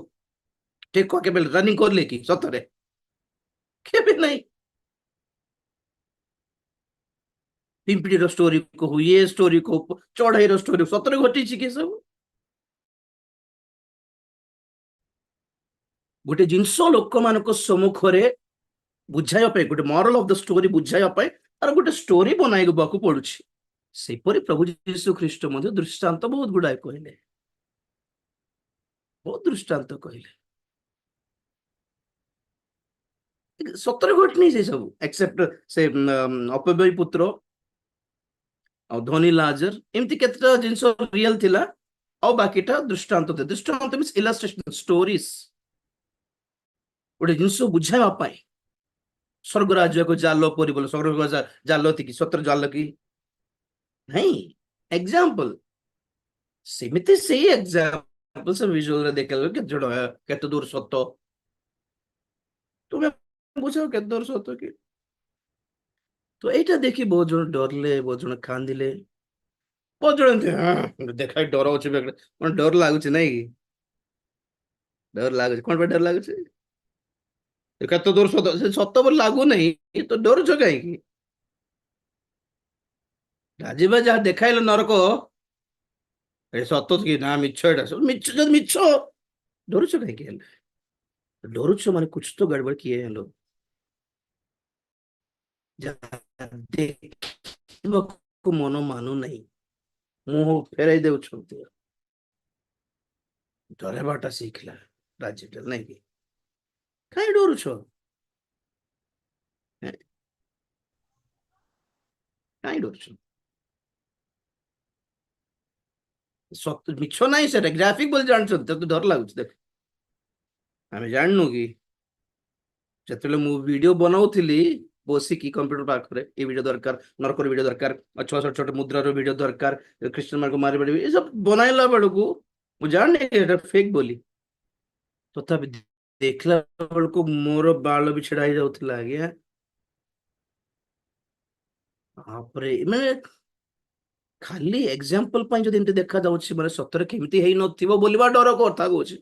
ଠେକୁଆ କେବେ ରନିଂ କରିଲେ କି ସତରେ କେବେ ନାହିଁ ପିମ୍ପିଡ଼ିର ଷ୍ଟୋରୀ କହୁ ଇଏ ଷ୍ଟୋରୀ କହୁ ଚଢେଇର ଷ୍ଟୋରୀ ସତରେ ଘଟିଛି କି ସବୁ ଗୋଟେ ଜିନିଷ ଲୋକମାନଙ୍କ ସମ୍ମୁଖରେ ବୁଝାଇବା ପାଇଁ ଗୋଟେ ମରାଲ ଅଫ ଦ ଷ୍ଟୋରୀ ବୁଝାଇବା ପାଇଁ ତାର ଗୋଟେ ଷ୍ଟୋରୀ ବନାଇବାକୁ ପଡୁଛି ସେପରି ପ୍ରଭୁ ଯୀଶୁ ଖ୍ରୀଷ୍ଟ ମଧ୍ୟ ଦୃଷ୍ଟାନ୍ତ ବହୁତ ଗୁଡାଏ କହିଲେ ବହୁତ ଦୃଷ୍ଟାନ୍ତ କହିଲେ ସତରେ ଘଟନି ସେ ସବୁ ଏକ୍ସେପ୍ଟ ସେ ଅପବ୍ୟୟ ପୁତ୍ର ଆଉ ଧନୀ ଲାଜର ଏମିତି କେତେଟା ଜିନିଷ ରିଅଲ ଥିଲା ଆଉ ବାକିଟା ଦୃଷ୍ଟାନ୍ତ ମିନ୍ସ ଇଲାଷ୍ଟ୍ରେସନ ଷ୍ଟୋରିଜ ଗୋଟେ ଜିନିଷ ବୁଝାଇବା ପାଇଁ ସ୍ୱର୍ଗ ରାଜ୍ୟକୁ ଜାଲ ପରି ବୋଲେ ସ୍ୱର୍ଗ ଜାଲ କି ସତରେ ଜାଲ କି ନାଇଁ ଏକ୍ସାମ୍ପଲ ସେମିତି ସେଇ ଏକ୍ସାମ୍ପଲ ସେ ଭିଜୁଆଲରେ ଦେଖିଲା କେତେ ଦୂର ସତ ତୁମେ ବୁଝାଅ କେତେ ଦୂର ସତ କି ତ ଏଇଟା ଦେଖି ବହୁତ ଜଣ ଡରିଲେ ବହୁତ ଜଣ କାନ୍ଦିଲେ ବହୁତ ଜଣ ଦେଖାଇ ଡରଉଛି ଡର ଲାଗୁଛି ନାଇଁ କି ଡର ଲାଗୁଛି କଣ ପାଇଁ ଡର ଲାଗୁଛି କେତେ ଦୂର ସତ ବୋଲି ଲାଗୁନାହିଁ ତ ଡରୁଛ କାହିଁକି ରାଜୀବ ଯାହା ଦେଖାଇଲେ ନରକ ଏ ସତ କି ନା ମିଛ ଏଇଟା ସବୁ ମିଛ ଯଦି ମିଛ ଡରୁଛ କାହିଁକି ହେଲେ ଡରୁଛ ମାନେ କୁଛ ତ ଗड़बड़ କିଏ ହେଲୋ ଯାହା ଦେଖିବାକୁ ମନ ମାନୁନାହିଁ, ମୁହଁ ଫେରାଇ ଦେଉଛନ୍ତି। ଡରେଇବାଟା ଶିଖିଲା ରାଜ୍ୟଟା, ନାଇଁ କି? କାହିଁ ଡରୁଛ? ହେଁ, କାହିଁ ଡରୁଛ? ସତ ମିଛ ନାହିଁ, ସେଟା ଗ୍ରାଫିକ ବୋଲି ଜାଣିଛନ୍ତି, ତତେ ଡର ଲାଗୁଛି? ଦେଖ, ଆମେ ଜାଣିନୁ କି ଯେତେବେଳେ ମୁଁ ଭିଡିଓ ବନାଉଥିଲି ବସିକି କମ୍ପ୍ୟୁଟର ପାଖରେ, ଏ ଭିଡିଓ ଦରକାର, ନରକର ଭିଡିଓ ଦରକାର, ଛୋଟ ଛୋଟ ଛୋଟ ମୁଦ୍ରାର ଭିଡିଓ ଦରକାର, ଖ୍ରୀଷ୍ଟିୟାନ ମାନଙ୍କୁ ମାରିପାରିବି, ଏସବୁ ବନାଇଲା ବେଳକୁ ମୁଁ ଜାଣିନି ଏଟା ଫେକ୍ ବୋଲି। ତଥାପି ଦେଖିଲା ବେଳକୁ ମୋର ବାଳ ବି ଛିଡା ହେଇଯାଉଥିଲା ଆଜ୍ଞା। ତାପରେ ମାନେ ଖାଲି ଏକ୍ସାମ୍ପଲ ପାଇଁ ଯଦି ଏମିତି ଦେଖାଯାଉଛି, ମାନେ ସତରେ କେମିତି ହେଇନଥିବ ବୋଲିବା ଡର କଥା କହୁଛି।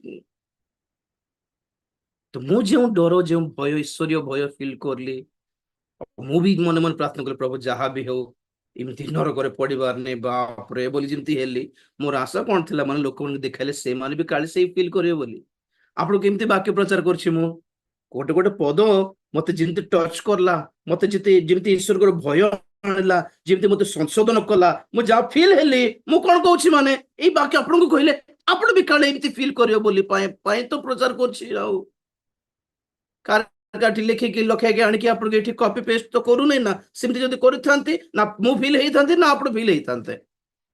ତ ମୁଁ ଯେଉଁ ଡର, ଯେଉଁ ଭୟ, ଈଶ୍ୱରୀୟ ଭୟ ଫିଲ୍ କଲି, ମୁଁ ବି ମନେ ମନେ ପ୍ରାର୍ଥନା କଲି, ପ୍ରଭୁ ଯାହା ବି ହଉ ଏମିତି ନରକରେ ପଡିବାର ନାହିଁ ବାପରେ ବୋଲି ଯେମିତି ହେଲି। ମୋର ଆଶା କଣ ଥିଲା, ମାନେ ଲୋକମାନଙ୍କୁ ଦେଖାଇଲେ ସେମାନେ ବି କାଳେ ସେଇ ଫିଲ୍ କରିବେ ବୋଲି। ଆପଣ କେମିତି ବାକ୍ୟ ପ୍ରଚାର କରୁଛି ମୁଁ, ଗୋଟେ ଗୋଟେ ପଦ ମତେ ଯେମିତି ଟଚ୍ କରଲା, ମତେ ଯେମିତି ଈଶ୍ୱରଙ୍କର ଭୟ ଆଣିଲା, ଯେମିତି ମତେ ସଂଶୋଧନ କଲା, ମୁଁ ଯାହା ଫିଲ୍ ହେଲି, ମୁଁ କଣ କହୁଛି ମାନେ ଏଇ ବାକ୍ୟ ଆପଣଙ୍କୁ କହିଲେ ଆପଣ ବି କାଳେ ଏମିତି ଫିଲ୍ କରିବେ ବୋଲି ପାଇଁ ପାଇଁ ତ ପ୍ରଚାର କରୁଛି। ଆଉ କାଠି ଲେଖିକି ଲଖେଇକି ଆଣିକି ଆପଣଙ୍କୁ ଏଠି କପି ପେଷ୍ଟ ତ କରୁନି ନା, ସେମିତି ଯଦି କରିଥାନ୍ତି ନା ମୁଁ ଫିଲ୍ ହେଇଥାନ୍ତି ନା ଆପଣ ଫିଲ୍ ହେଇଥାନ୍ତେ।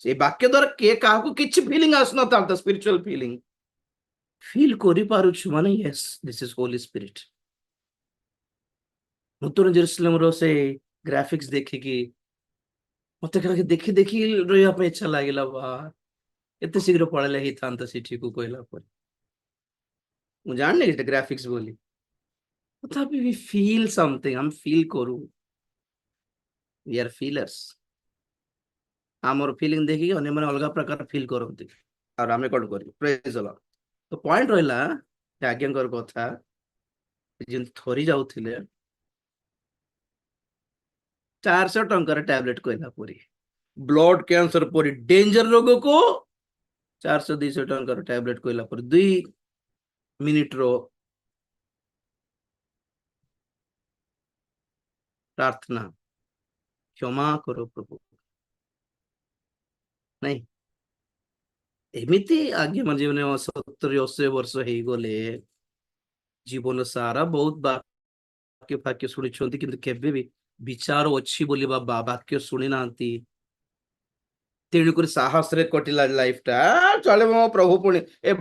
ସେଇ ବାକ୍ୟ ଦ୍ୱାରା କିଏ କାହାକୁ କିଛି ଫିଲିଂ ଆସିନଥାନ୍ତା, ସ୍ପିରିଚୁଆଲ ଫିଲିଂ ଫିଲ୍ କରିପାରୁଛୁ ମାନେ Yes this is Holi spirit. ନୂତନ ଜେରୁସାଲେମର ସେ ଗ୍ରାଫିକ୍ସ ଦେଖିକି ମତେ ଖାଲି ଦେଖି ଦେଖି ରହିବା ପାଇଁ ଇଚ୍ଛା ଲାଗିଲା। ବା ଏତେ ଶୀଘ୍ର ପଳେଇଲେ ହେଇଥାନ୍ତା ସେଠିକୁ କହିଲା ପରେ। ମୁଁ ଜାଣିନି ଏଟା ଗ୍ରାଫିକ୍ସ ବୋଲି, ତଥାପି we feel something, ଆମେ ଫିଲ୍ କରୁ, we are feelers। ଆମର ଫିଲିଂ ଦେଖିକି ଅନ୍ୟମାନେ ଅଲଗା ପ୍ରକାର ଫିଲ୍ କରନ୍ତି, ଆଉ ଆମେ କଣ କରିବୁ? ପ୍ରେଜ୍ ଦ ଲର୍ଡ। ତ ପଏଣ୍ଟ ରହିଲା ଆଜ୍ଞାଙ୍କର କଥା, ଯେମିତି ଥରି ଯାଉଥିଲେ 400 ଟଙ୍କାର ଟ୍ୟାବଲେଟ କହିଲା ପରି, ବ୍ଲଡ କ୍ୟାନ୍ସର ପରି ଡେଞ୍ଜର ରୋଗକୁ 400-200 ଟଙ୍କାର ଟ୍ୟାବଲେଟ କହିଲା ପରେ 2 ମିନିଟର ପ୍ରାର୍ଥନା, କ୍ଷମା କର ପ୍ରଭୁ, ନାଇଁ ଏମିତି ଆଜ୍ଞା ମାନେ ଜୀବନ 70-80 ବର୍ଷ ହେଇଗଲେ, ଜୀବନ ସାରା ବହୁତ ବାକ୍ୟ ଫାକ୍ୟ ଶୁଣିଛନ୍ତି, କିନ୍ତୁ କେବେ ବି ବିଚାର ଅଛି ବୋଲି ବା ବାକ୍ୟ ଶୁଣି ନାହାନ୍ତି। ତେଣୁକରି ସାହସରେ କଟିଲା ଲାଇଫ ଟା, ଚଳିବ ମୋ ପ୍ରଭୁ ପୁଣି ଏ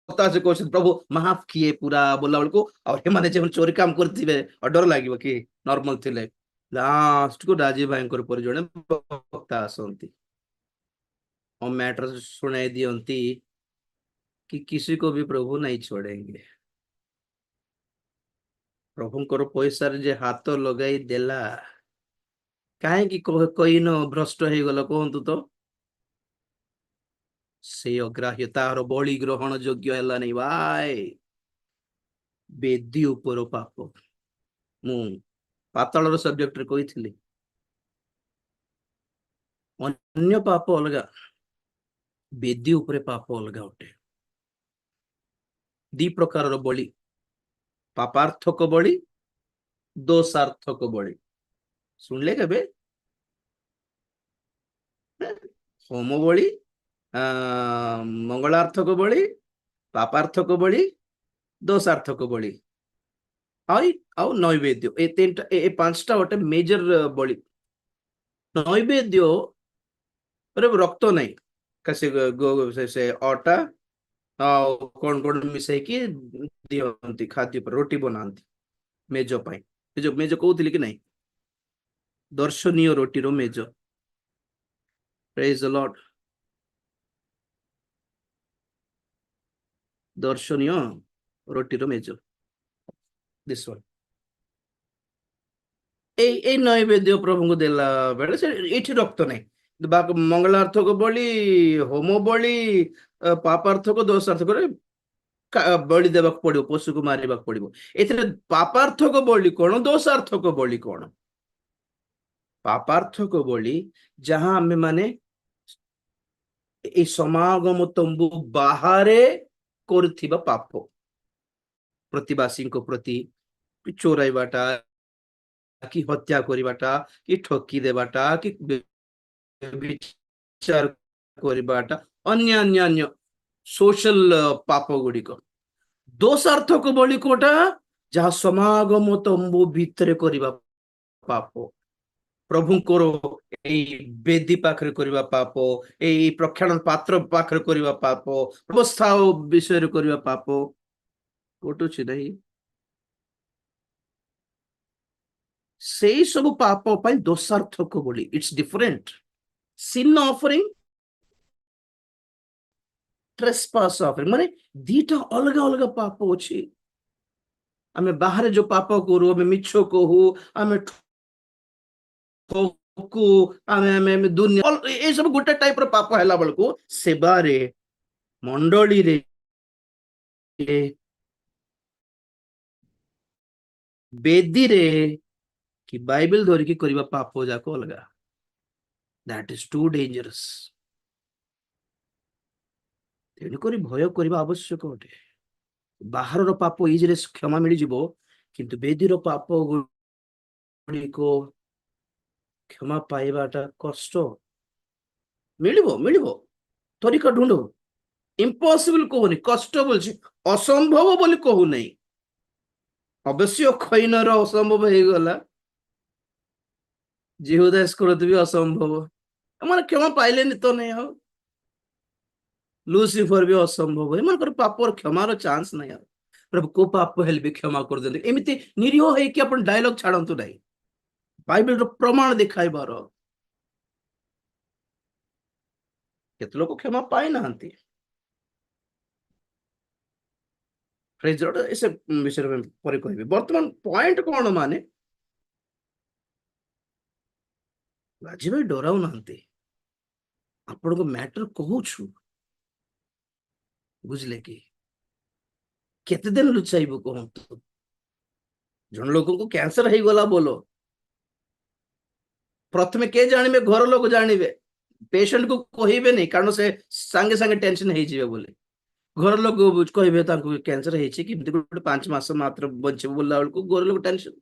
ସେ କହୁଛନ୍ତି ପ୍ରଭୁ ମାଫ କିଏ ପୁରା ବୋଲା ବେଳକୁ, ଆଉ ଏମାନେ ଯେମାନେ ଚୋରି କାମ କରିଥିବେ ଡର ଲାଗିବ କି? ନର୍ମାଲ ଥିଲେ ଲାଷ୍ଟ କୁ ରାଜୀବ ଭାଇଙ୍କର ପରି ଜଣେ ବକ୍ତା ଆସନ୍ତି, ମ୍ୟାଟର ଶୁଣାଇ ଦିଅନ୍ତି कि किसी को भी प्रभु नहीं छोड़ेंगे। प्रभुଙ୍କର ପଇସାରେ ଯେ ହାତ ଲଗାଇ ଦେଲା, କାହିଁକି କହିନ ଭ୍ରଷ୍ଟ ହେଇଗଲ କୁହନ୍ତୁ ତ? ସେଇ ଅଗ୍ରାହ୍ୟ, ତାହାର ବଳି ଗ୍ରହଣ ଯୋଗ୍ୟ ହେଲାନି ଭାଇ। ବେଦୀ ଉପର ପାପ, ମୁଁ ପାତାଳର ସବଜେକ୍ଟରେ କହିଥିଲି, ଅନ୍ୟ ପାପ ଅଲଗା, ବେଦୀ ଉପରେ ପାପ ଅଲଗା ଅଟେ। ଦି ପ୍ରକାରର ବଳି, ପାପାର୍ଥକ ବଳି, ଦୋଷାର୍ଥକ ବଳି। ଶୁଣିଲେ କେବେ? ହୋମ ବଳି, ମଙ୍ଗଳାର୍ଥକ ବଳି, ପାପାର୍ଥକ ବଳି, ଦୋଷାର୍ଥକ ବଳି, ଆଉ ଆଉ ନୈବେଦ୍ୟ। ଏ ତିନିଟା, ଏ ପାଞ୍ଚଟା ଗୋଟେ ମେଜର ବଳି। ନୈବେଦ୍ୟ ରକ୍ତ ନାହିଁ, ସେ ଅଟା ଆଉ କଣ କଣ ମିଶେଇକି ଦିଅନ୍ତି, ଖାଦ୍ୟ ରୁଟି ବନାନ୍ତି ମେଜ ପାଇଁ। ଏ ଯୋଉ ମେଜ କହୁଥିଲି କି ନାଇଁ, ଦର୍ଶନୀୟ ରୁଟିର ମେଜ। ପ୍ରେଜ୍ ଦ ଲର୍ଡ। ଦର୍ଶନୀୟ ରୁଟିର ମେଜ, ଦିସ୍ ୱାନ୍। ଏଇ ନୈବେଦ୍ୟ ପ୍ରଭୁଙ୍କୁ ଦେଲା ବେଳେ ସେ ଏଇଠି ରକ୍ତ ନାହିଁ। ମଙ୍ଗଳାର୍ଥକ ବଳି, ହୋମ ବଳି, ପାପାର୍ଥକ, ଦୋଷାର୍ଥକରେ ବଳି ଦେବାକୁ ପଡିବ, ପଶୁକୁ ମାରିବାକୁ ପଡିବ। ଏଥିରେ ପାପାର୍ଥକ ବଳି କଣ, ଦୋଷାର୍ଥକ ବଳି କଣ? ପାପାର୍ଥକ ବଳି ଯାହା ଆମେ ମାନେ এই ସମାଗମ ତମ୍ବୁ ବାହାରେ କରୁଥିବା ପାପ, ପ୍ରତିବାସୀଙ୍କ ପ୍ରତି ଚୋରାଇବାଟା, कि हत्या करिबाटा कि ठकी देबाटा कि विचार करिबाटा अन्य अन्य अन्य सोशल पाप गुड़िक दोषार्थक बलि कोटा जहाँ समागम तंबू भितर करबा पाप प्रभुंकर एई बेदी पाखरे करबा पाप एई प्रक्षालन पात्र पाखरे करबा पाप व्यवस्था विषय रे करबा पाप कोटुछि नहीं सेई सब पाप पई दोषार्थक बोली it's different sin offering trespass offering माने दीटा अलग अलग पाप अछि आमे बाहर जो पाप करू आमे मिछो कहू आमे ठोकू आमे आमे आमे दुनिया ए सब गोटे टाइप रो पाप हैला बेलको सेवा रे मंडली रे बेदी रे कि बाइबल धरिकी करबा पाप जाको अलगा दैट इज टू डेंजरस तेणुकरी भय करबा आवश्यक अटे बाहर पाप इजिले क्षमा मिल जिवो किंतु बेदीर पाप गुड़िको क्षमा पाइबाटा कष्ट मिलिबो मिलिबो तरीका ढूंढो इम्पॉसिबल कहूनी कष्ट बोलছি असंभव बोली कहू नहीं अवश्य खैनर असंभव हो गला जिहुदास करत भी असंभव माने क्षमा पाइलेनी तो नहीं हो लूसीफर भी असंभव है मन पापर क्षमार चांस नहीं आ प्रभु को पाप हेल भी क्षमा कर देते एमती निरीह है कि अपन डायलॉग छाड़तु नहीं बाइबल रो प्रमाण दिखाइबार केते लोक क्षमा पाई नाहंती प्रेज लॉर्ड ऐसे विषय में पर कहबे वर्तमान पॉइंट कोन माने राजी भाई डराउ नाहंती आपण को मैटर कहू छु बुझले कि केते दिन लुचाइबो कहंतु जन लोगों को कैंसर हो गला बोलो प्रथमे के जानिबे घर लोग जानिबे पेशेंट को कहिबे नहीं कारण से संगे संगे टेंशन हे जिवे बोले घर लोग कहबे तांको कैंसर हे छि कि 5 मास मात्र बंचे बोलला को घर लोग टेंशन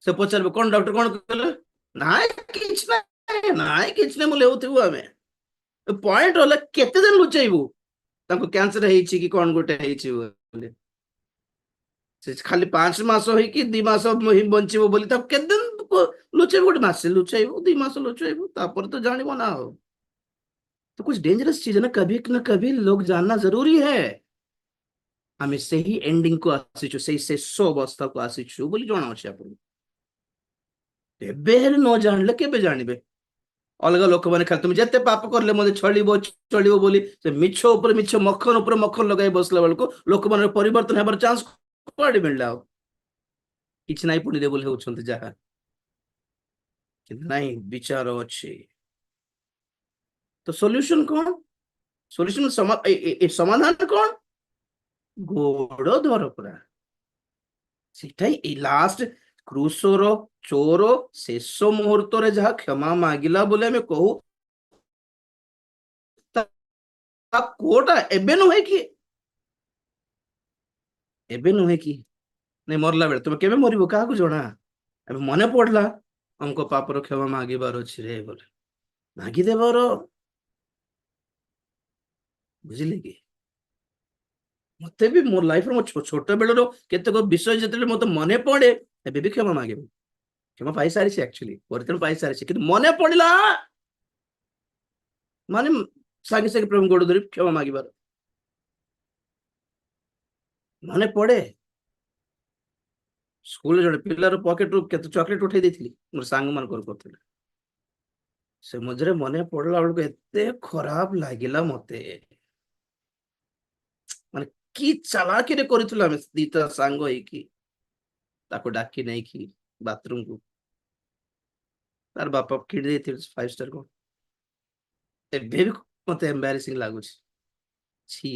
से पचारबे कोन डॉक्टर कोन कहले नाय किछ नै मोले होथिबो हमें पॉइंट होला केते दिन लुचाइबो तांको कैंसर हे छि कि कोन गोटे हे छि बोले से खाली 5 मास हो कि 2 मास बंचीबो बोली तब केते दिन लुचाइबो गोटे मास लुचाइबो 2 मास लुचाइबो तापर तो जानिबो ना हो तो कुछ डेंजरस चीज है ना कभी लोग जानना जरूरी है हमें से ही एंडिंग को आसीचु से शेष अवस्था को आसीचु बोली जणा अछि आपन एबे न जानले केबे जानिबे अलग लोक माने खाली तुम जते पाप करले मते चलिबो बोली से मिछो ऊपर मिछो मक्खन ऊपर मक्खन लगाई बसला बेल को लोक माने परिवर्तन हेबार चांस कोडी मिलला किछ नाही पुनी दे बोले होछंत जहा कि नाही विचार अछि तो सॉल्यूशन कौन सॉल्यूशन समाधान कौन गोड़ धर पुरा लास्ट क्रूसर चोर शेष मुहूर्त रे जहा क्षमा मागिला बोले हमें कहू कोटा एबे नुहे कि नहीं मरला बेले तुम केबे मरिबो काहा को जणा अब मने पड़ला हमको पापर क्षमा मागिबार अछि रे बोले मागी देबार बुझिले कि मते भी मोर लाइफ रो छोट बेलरो केते को विषय जतले मते मने पड़े एबे भी क्षमा मागे क्षमा पाई सारी से एक्चुअली परिवर्तन पाई सारी से कि मने पड़ला माने सागे सागे प्रभु गोड़ धरि क्षमा मागिबार मने पड़े स्कूल जड़े पिलार पॉकेट रो केते चॉकलेट उठै देथिली मोर सांग मान करथिले से मजरे मने पड़ला बेलको एते खराब लागिला मते माने की चालाकी रे करथिला हम दीता सांग होई कि ताको डाकी नहीं कि बाथरूम को तार बापा किड देथिल 5 स्टार को एबे भी मते एम्बैरेसिंग लागु छी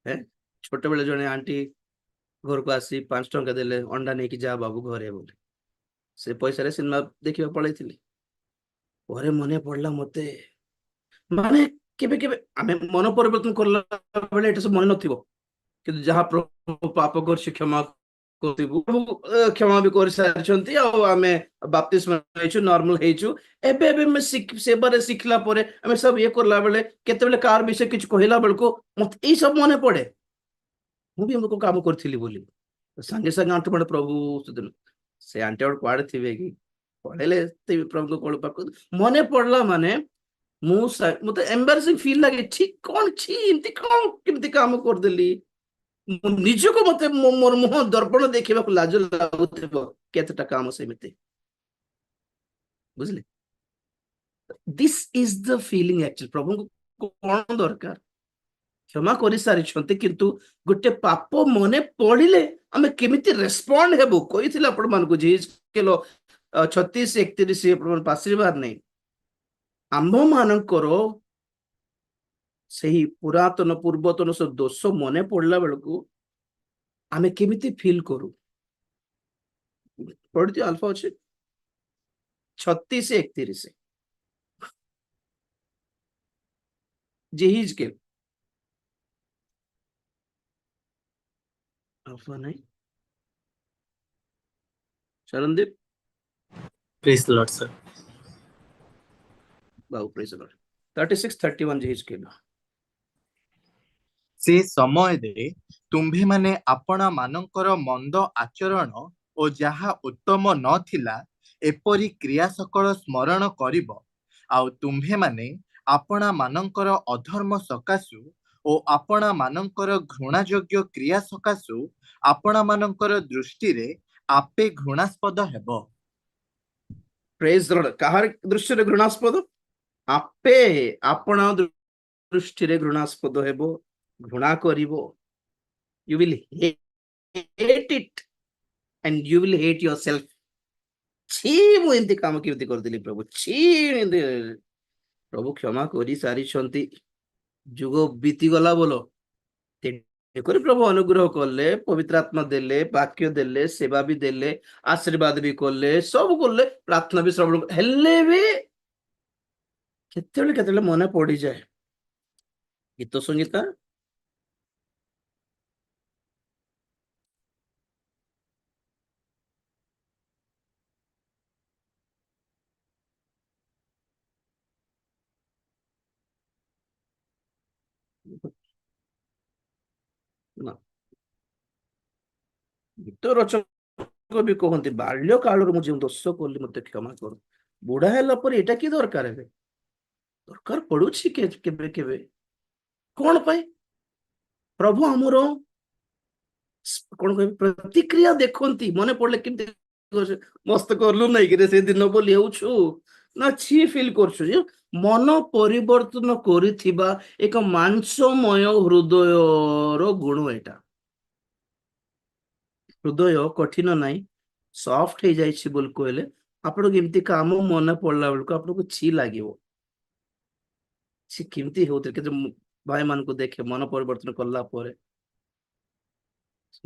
है छोटे बेले जने आंटी घर को आसी 5 टंका देले अंडा नहीं कि जा बाबू घरे बोले से पैसा रे सिनेमा देखिबा पळैथिली ओरे मने पड़ला मते माने केबे केबे आमे मन परिवर्तन करला बेले एटा सब मन नथिबो कि जहां पाप कर क्षमा क्षमा भी कर सारी आमे बाप्तिस्मा नॉर्मल हेचु एबे एबे मैं सेबारे शिखला परे आमे सब ये करला बेले केते बेले कार विषय किछ कहिला बेलको मते ई सब मने पड़े मु भी हमको काम करथिली बोली संगे संगे आंटे पड़े प्रभु सुदिन से आंटे और कुआड़े थिबे कि पढ़ेले ते प्रभु को कोळ पाक मने पड़ला माने मु मते एम्बैरेसिंग फील लागे ठीक कोन छी इनती कोन किमती काम कर देली ନିଜକୁ ମତେ ମୋର ମୁହଁ ଦର୍ପଣ ଦେଖିବାକୁ ଲାଜ ଲାଗୁଥିବ କେତେଟା କାମ ସେମିତି ବୁଝିଲେ this is the feeling actually ପ୍ରଭୁଙ୍କୁ କଣ ଦରକାର କ୍ଷମା କରିସାରିଛନ୍ତି କିନ୍ତୁ ଗୋଟେ ପାପ ମନେ ପଡିଲେ ଆମେ କେମିତି ରେସ୍ପଣ୍ଡ ହେବୁ କହିଥିଲେ ଆପଣମାନଙ୍କୁ ଜିଏସ୍କେଲ 36-31 ଆପଣ ପାଶିବାର ନାହିଁ ଆମ୍ଭ ମାନଙ୍କର ସେହି ପୁରାତନ ପୂର୍ବତନ ସବୁ ଦୋଷ ମନେ ପଡିଲା ବେଳକୁ ଆମେ କେମିତି ଫିଲ୍ କରୁ ପଢିଥିବ ଆଲଫା ଅଛି 36-31 जेहिजकेल अल्फा नहीं Sharandeep Praise the Lord, sir. Babu praise the Lord 36-31 जेहिजकेल से समये तुम्भे माने आपणा मानकर मंद आचरण ओ जहा उत्तम नथिला एपरी क्रिया सकल स्मरण करिब आउ तुम्भे माने आपणा मानकर अधर्म सकाशु ओ आपणा मानकर घृणायोग्य क्रिया सकाशु आपणा मानकर दृष्टि रे आपे घृणास्पद हेबो प्रेज द लॉर्ड काहर दृष्टि रे घृणास्पद आपे आपणा दृष्टि रे घृणास्पद हेबो घृणा करिवो you will hate it and you will hate yourself छी मु एंती काम केमती करदिली प्रभु छी एंती प्रभु क्षमा करी सारी छंती जुग बीती गला बोलो तेकरी प्रभु अनुग्रह कले पवित्र आत्मा देले वाक्य देले सेवा भी देले आशीर्वाद भी कले सब कले प्रार्थना भी श्रवण हेले भी केतेले केतेले मने पड़ी जाए गीत संगीता ना गीत रचक भी कहते बाल्य काल मुझे दोष कली मत क्षमा कर बुढ़ा है एटा कि दरकार है दरकार पड़ुछि केबे केबे कौन पाए प्रभु आमर कौन कह प्रतिक्रिया देखती मन पड़े केमती मस्त करलु नहीं कि से दिन बोली होछु ना छी फील करछु मन परिवर्तन करिथिबा एक मांसमय हृदयर गुण एटा हृदय कठिन नाई सॉफ्ट हो जाइछि बोल कहले आपन केमती काम मन पड़ला बेलको आपन छी लागिवो छी केमती होते के भाई मान को देखे मन परिवर्तन करला परे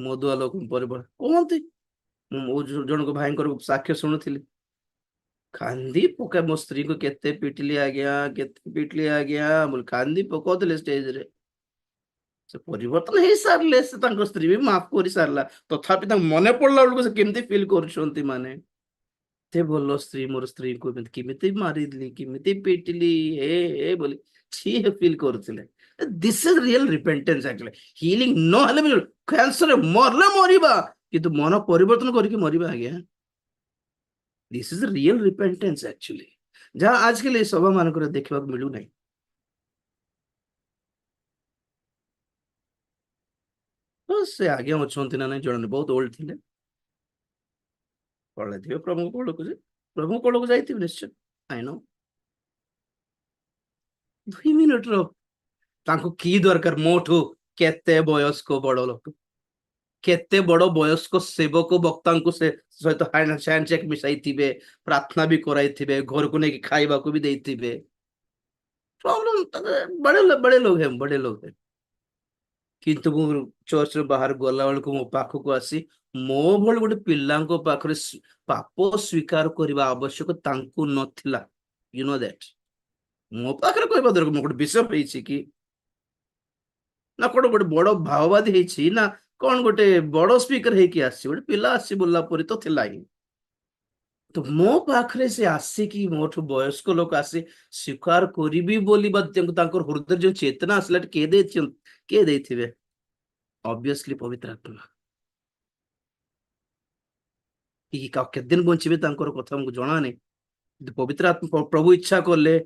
मधुआ लोक परिवर्तन कहती जन को भाई साक्ष्य शुणुली कांदी पका मो स्त्री को केते पिटली आज्ञा बोल कांदी पकाउले स्टेज रे से परिवर्तन हो सारे से स्त्री भी माफ कर सारा तथापि मन पड़ला बेलू से केमती फील कर माने ते बोलो स्त्री मोर स्त्री को केमिति मारिली केमिति पिटली ए बोली छी फील करथिले this is real repentance actually healing न हले भी कैंसर मरले मरिबा किंतु मन परिवर्तन करके मरिबा आज्ञा this is real repentance actually जहां आज के लिए सभा मान को देखा मिलू नहीं तो से आगे अच्छा ना नहीं जन बहुत ओल्ड थे पढ़े थे प्रभु कोल को जाइए निश्चय आई नो 2 मिनट कि दरकार मोठू केते वयस्क बड़ लोक केते बड़ वयस्क सेवक वक्ता से सहित हैंडशेक मिसाई थे प्रार्थना भी कराई घर को लेकिन खाइबा को भी देते प्रॉब्लम बड़े लोग हैं किंतु चर्च बाहर गला बेलू मो पाखक आसी मो भल गोटे पिला पाखरे पाप स्वीकार करने आवश्यक नथिला यू नो दैट मो पाखरे कहबा दरकार मो गोटे बिशप कि ना कौन गोटे बड़ भाववादी ना कौन गोटे बड़ स्पीकर ହେଇକି ଆସିଛି ଗୋଟେ ପିଲା ଆସିଛି बोलला परी तो थिला ही तो मो पाखरे से आसिकी मोठु वयस्क लोक आसी स्वीकार करिबी बोली तांकर हृदय जो चेतना आसला के देथिबे ऑब्वियसली पवित्र आत्मा कि केते दिन बंचिबे तांकर कथा हमको जणा नहीं यदि पवित्र आत्मा प्रभु इच्छा करले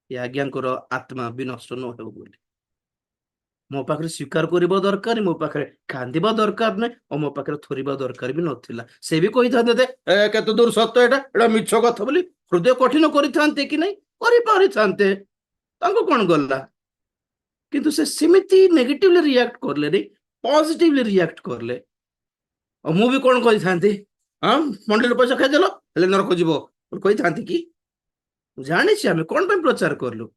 ये आज्ञांकर आत्मा भी नष्ट न हो बोली मो पाखरे स्वीकार करिबा दरकार मो पाखरे कांदिबा दरकार नै और मो पाखरे थोरिबा दरकार भी नथिला से भी कहि थाते ए केते दूर सत्य एटा मिछ कथा बोली हृदय कठिन करिथांते कि नै करि पारिथांते तांको कोन गल्ला किंतु से सिमिति नेगेटिवली रिएक्ट करले नै पॉजिटिवली रिएक्ट करले और मु भी कोन कहि थांती हां मंडल पैसा खाइ देलो हेले नरक जीवो कहि थांती कि जानि छी हमें कोन पे प्रचार करलु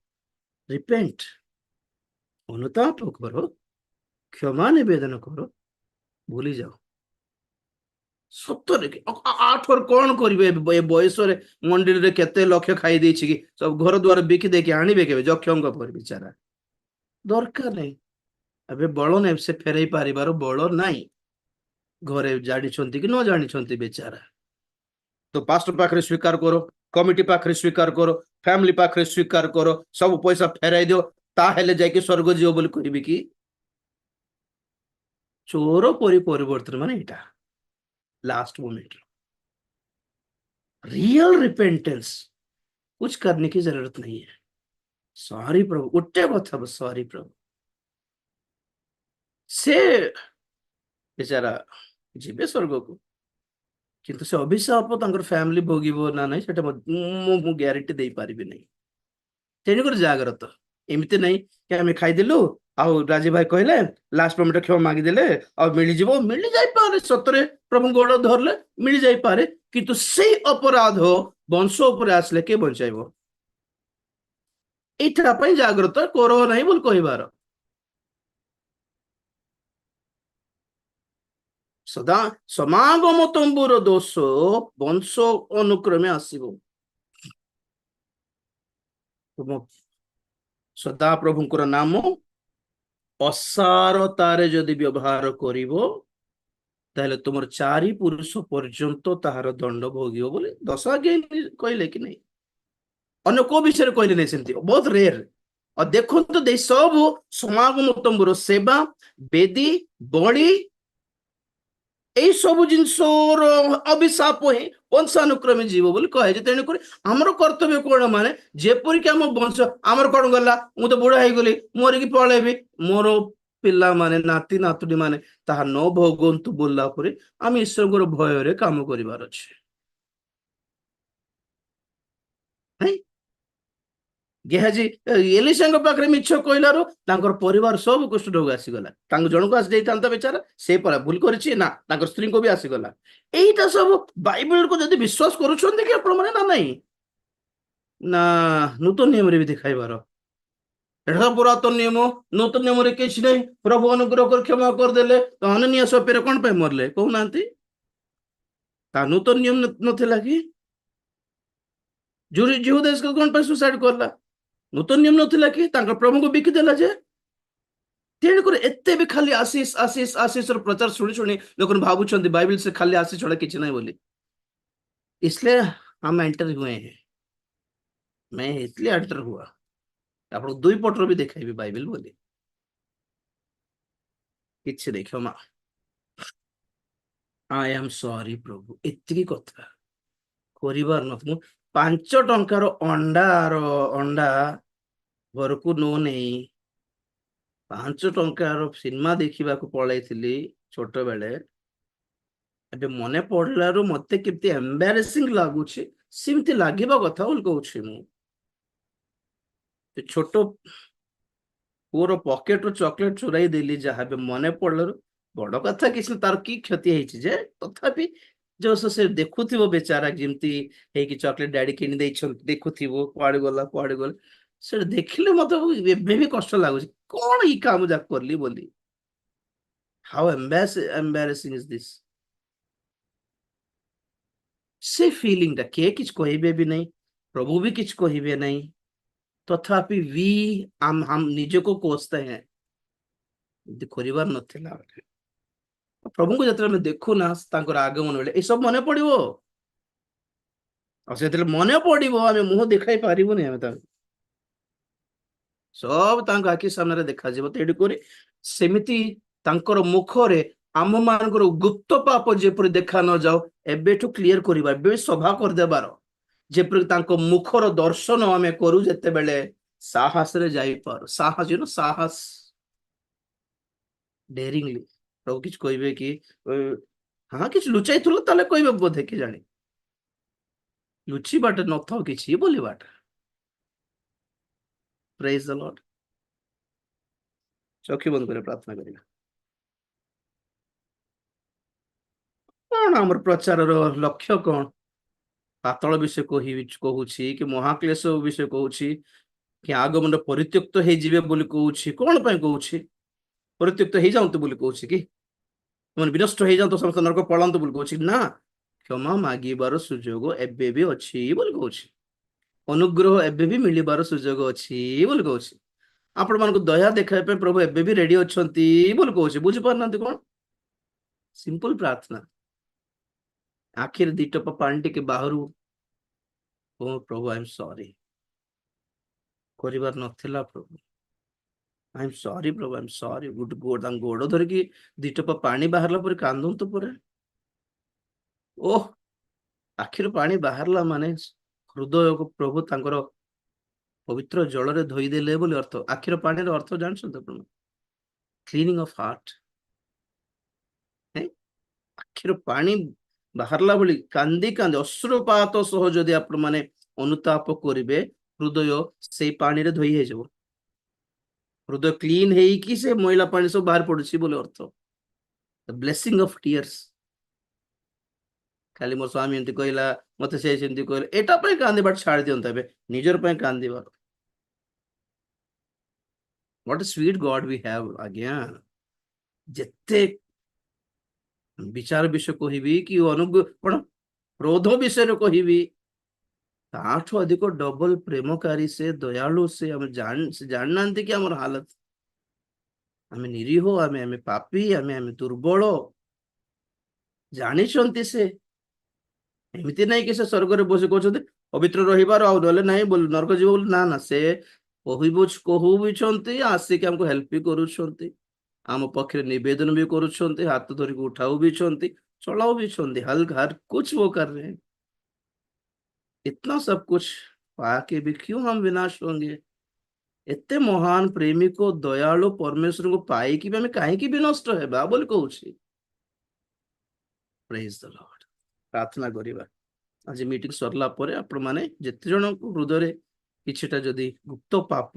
रिपेंट अनुताप करो क्षमा निवेदन करो भूली जाओ सत्तर आठ और कौन करिवे बयस मंदिर रे केते लक्ष्य खाई देछि कि सब घर द्वार बिकी देके आनिबे केबे जक्षंग पर बिचारा दरकार नहीं अबे बळ नै से फेरई पारिबार बळ नाही घरे जानि छंती कि न जानि छंती बेचारा तो पास्टर पाखरे स्वीकार करो कमिटी पाखरे स्वीकार करो फैमिली पाखरे स्वीकार करो सब पैसा फेराई दियो ताहेले जाके स्वर्ग जीव बोली कहबी कि चोर परि परिवर्तन माने एटा लास्ट मोमेंट रियल रिपेंटेंस कुछ करने की जरूरत नहीं है सॉरी प्रभु उठे कथा सॉरी प्रभु से बेचारा जीवे स्वर्ग को किंतु से अभिशाप तांकर फैमिली भोगिबो ना नहीं सेटा मु ग्यारंटी दे पारिबे नहीं तेनी कर जागरत एमती नहीं कि आम खाईदेलु आउ राजी भाई कहले लास्ट मोमेंट क्षमा मागी देले और मिली जाई पारे सतरे प्रभु गोड़ धरले मिली जाई पारे किंतु से अपराध वंश ऊपर आसले के बचाइबो एटा पई जागृत करो नहीं बोल कहिबार सदा समागम तंबुर दोष वंश अनुक्रमे आसीबो सदा प्रभुंकर नाम असारतारे जदि व्यवहार करिवो ताहले तुमर चारि पुरुष पर्यंत ताहार दंड भोगियो बोले दश आज्ञा कहले कि नहीं अन्य को विषय कहले नहीं सेमती बहुत रेयर और देखो तो दे सब समागम तंबुर सेवा बेदी बड़ी এই সব জিনিসর অভিশাপ হি বংশানুক্রমে জীব বলে কহে যে তেণু করে আমার কর্তব্য কোণ মানে যেপরিকি আমার বংশ আমার কোণ গলা মু তো বুড়া হয়ে গলি মরিকি পলাইবি মোর পিলা মানে নাতি নাতুনি মানে তাহা ন ভোগন্তু বললা পরে আমি ঈশ্বরଙ୍କର ভୟରେ কাম করিবার আছে गेहाजी एलिशा पाखे मिछ कहलार परिवार सब कुष्ठ रोग आसीगला जन को आसी जाता बेचारा से परा भूल करी ना स्त्री को भी आसीगला यहीटा सब बाइबल को जब विश्वास करें ना नहीं ना नूतन नियम भी दिखाइबार एटा पुरातन नियम नूतन नियम किसी नहीं प्रभु अनुग्रह कर क्षमा करदे तो अननिया सपेर कौन पे मरले कहना नूतन नियम नथिला कि जुदेश को कौन पे सुसाइड करला नूतन नियम नथिला कि प्रभु को बिकिदेला जे तेणुक एते भी खाली आशीष आशीष आशीष प्रचार शुणी शुणी लोक भावुं बाइबल से खाली आशीष छड़ा किसी नहीं बोली इसलिए हम एंटर हुए हैं मैं इसलिए एंटर हुआ आप दुई पटर भी देखाइबी बाइबल बोली किसी नहीं क्षमा आई एम सॉरी प्रभु एति कथा करिबार न 5 टंकार अंडा घर को नो नहीं 5 टंकार सिनेमा देखा पलैली छोट बेले ए मन पड़ार मत के एम्बारेसिंग लगुच सेमती लगे कथा बोल कहूँ मु छोट पुअर पॉकेट चॉकलेट चुराई देली जहाँ भी मन पड़ल बड़ कथा किसी तार की क्षति है तथापि जो से देखुथिबो बेचारा जिमती हे कि चॉकलेट डैडी किनि दे देखुथिबो कुआडे गला से देखिले मत भी कष्ट लागुच कौन ई काम जा करली बोली हाउ एम्बैरेसिंग इज दिस से फीलिंग के किछ कहबे भी नहीं प्रभु भी किछ कहबे नहीं तथापि हम निज को कोसते हैं करिवार नथिला ପ୍ରଭୁଙ୍କୁ ଯେତେବେଳେ ଆମେ ଦେଖୁ ନା ତାଙ୍କର ଆଗମନ ବେଳେ ଏସବୁ ମନେ ପଡିବ। ଆଉ ଯେତେବେଳେ ମନେ ପଡିବ ଆମେ ମୁହଁ ଦେଖାଇ ପାରିବୁନି, ଆମେ ତାଙ୍କୁ ସବୁ ତାଙ୍କ ଆଖି ସାମ୍ନାରେ ଦେଖାଯିବ। ତେଣୁ କରି ସେମିତି ତାଙ୍କର ମୁଖରେ ଆମ ମାନଙ୍କର ଗୁପ୍ତ ପାପ ଯେପରି ଦେଖା ନ ଯାଉ ଏବେଠୁ କ୍ଲିୟର କରିବା, ଏବେ ସଭା କରିଦେବାର, ଯେପରି ତାଙ୍କ ମୁଖର ଦର୍ଶନ ଆମେ କରୁ ଯେତେବେଳେ ସାହସରେ ଯାଇପାରୁ। ସାହସ ଡେରିଂଲି। ପ୍ରଭୁ କିଛି କହିବେ କି ହଁ କିଛି ଲୁଚାଇଥିଲ ତାହେଲେ କହିବେ ବୋଧେ, କି ଜାଣି ଲୁଚିବାଟା ନଥାଉ କିଛି ବୋଲିବାଟା। ପ୍ରେଜ ଦ ଲର୍ଡ। ଚକ୍ଷୁ ବନ୍ଦ କରି ପ୍ରାର୍ଥନା କରିବା। କଣ ଆମର ପ୍ରଚାରର ଲକ୍ଷ୍ୟ କଣ? ପାତଳ ବିଷୟ କହୁଛି କି ମହାକ୍ଲେଶ ବିଷୟ କହୁଛି କି ଆଗମନ ପରିତ୍ୟକ୍ତ ହେଇଯିବେ ବୋଲି କହୁଛି? କଣ ପାଇଁ କହୁଛି? ପରିତ୍ୟକ୍ତ ହେଇଯାଆନ୍ତୁ ବୋଲି କହୁଛି କି ମାନେ ବିନଷ୍ଟ ହେଇଯାଆନ୍ତୁ, ସମସ୍ତ ନରକ ପଳାନ୍ତୁ ବୋଲି କହୁଛି? ନା, କ୍ଷମା ମାଗିବାର ସୁଯୋଗ ଏବେ ବି ଅଛି ବୋଲି କହୁଛି। ଅନୁଗ୍ରହ ଏବେ ବି ମିଳିବାର ସୁଯୋଗ ଅଛି ବୋଲି କହୁଛି। ଆପଣ ମାନଙ୍କୁ ଦୟା ଦେଖାଇବା ପାଇଁ ପ୍ରଭୁ ଏବେ ବି ରେଡି ଅଛନ୍ତି ବୋଲି କହୁଛି। ବୁଝିପାରୁନାହାନ୍ତି କଣ? ସିମ୍ପଲ ପ୍ରାର୍ଥନା, ଆଖିରେ ଦି ଟୋପା ପାଣି ଟିକେ ବାହାରୁ, ଓ ପ୍ରଭୁ ଆଇ ଏମ୍ ସରି, କରିବାର ନଥିଲା ପ୍ରଭୁ, ଆଇ ଏମ୍ ସରି ପ୍ରଭୁ, ଆଇ ଏମ୍ ସରି। ତାଙ୍କ ଗୋଡ ଧରିକି ଦି ଟୋପା ପାଣି ବାହାରିଲା ପରେ କାନ୍ଦନ୍ତୁ ପରେ। ଓହ, ଆଖିରୁ ପାଣି ବାହାରିଲା ମାନେ ହୃଦୟକୁ ପ୍ରଭୁ ତାଙ୍କର ପବିତ୍ର ଜଳରେ ଧୋଇଦେଲେ ବୋଲି ଅର୍ଥ। ଆଖିର ପାଣିର ଅର୍ଥ ଜାଣିଛନ୍ତି ଆପଣ? Cleaning of heart. ଆଖିର ପାଣି ବାହାରିଲା ଭଳି କାନ୍ଦି କାନ୍ଦି ଅଶ୍ରୁପାତ ସହ ଯଦି ଆପଣ ମାନେ ଅନୁତାପ କରିବେ, ହୃଦୟ ସେଇ ପାଣିରେ ଧୋଇ ହେଇଯିବ। ହୃଦୟ କ୍ଲିନ ହେଇକି ସେ ମଇଳା ପାଣି ସବୁ ବାହାରି ପଡୁଛି ବୋଲି ଅର୍ଥ। Blessing of tears. ଖାଲି ମୋ ସ୍ୱାମୀ ଏମିତି କହିଲା, ମତେ ସେ ସେମିତି କହିଲା, ଏଟା ପାଇଁ କାନ୍ଦିବା ଛାଡି ଦିଅନ୍ତୁ। ଏବେ ନିଜର ପାଇଁ କାନ୍ଦିବା। What a sweet God we have। ଆଜ୍ଞା, ଯେତେ ବିଚାର ବିଷୟ କହିବି କି କଣ କ୍ରୋଧ ବିଷୟରେ କହିବି, ତାଠୁ ଅଧିକ ଡବଲ ପ୍ରେମକାରୀ ସେ, ଦୟାଳୁ ସେ। ଆମେ ଜାଣିନାହାନ୍ତି କି ଆମର ହାଲତ, ଆମେ ନିରୀହ, ଆମେ ପାପୀ, ଆମେ ଦୁର୍ବଳ, ଜାଣିଛନ୍ତି ସେ। ଏମିତି ନାହିଁ କି ସେ ସ୍ୱର୍ଗରେ ବସି କହୁଛନ୍ତି ପବିତ୍ର ରହିବାର ଆଉ ନହେଲେ ନାହିଁ ବୋଲି, ନରକ ଯିବ ବୋଲି। ନା ନା, ସେ କହୁଛନ୍ତି, ଆସିକି ଆମକୁ ହେଲ୍ପ ବି କରୁଛନ୍ତି, ଆମ ପକ୍ଷରେ ନିବେଦନ ବି କରୁଛନ୍ତି, ହାତ ଧରିକି ଉଠାଉ ବି ଛନ୍ତି, ଚଳାଉ ବି ଛନ୍ତି। हर कुछ वो कर रहे हैं। इतना सब कुछ पाके भी क्यों हम विनाश होंगे? एते महान प्रेमी को, दयालु परमेश्वर को पाइकी भी हमें कहीं भी नष्ट हेबा बोली कहूची। Praise the Lord. प्रार्थना करिबा। आज मीटिंग सरला परे आपण माने जेते जण हृदय किछिटा जदि गुप्त पाप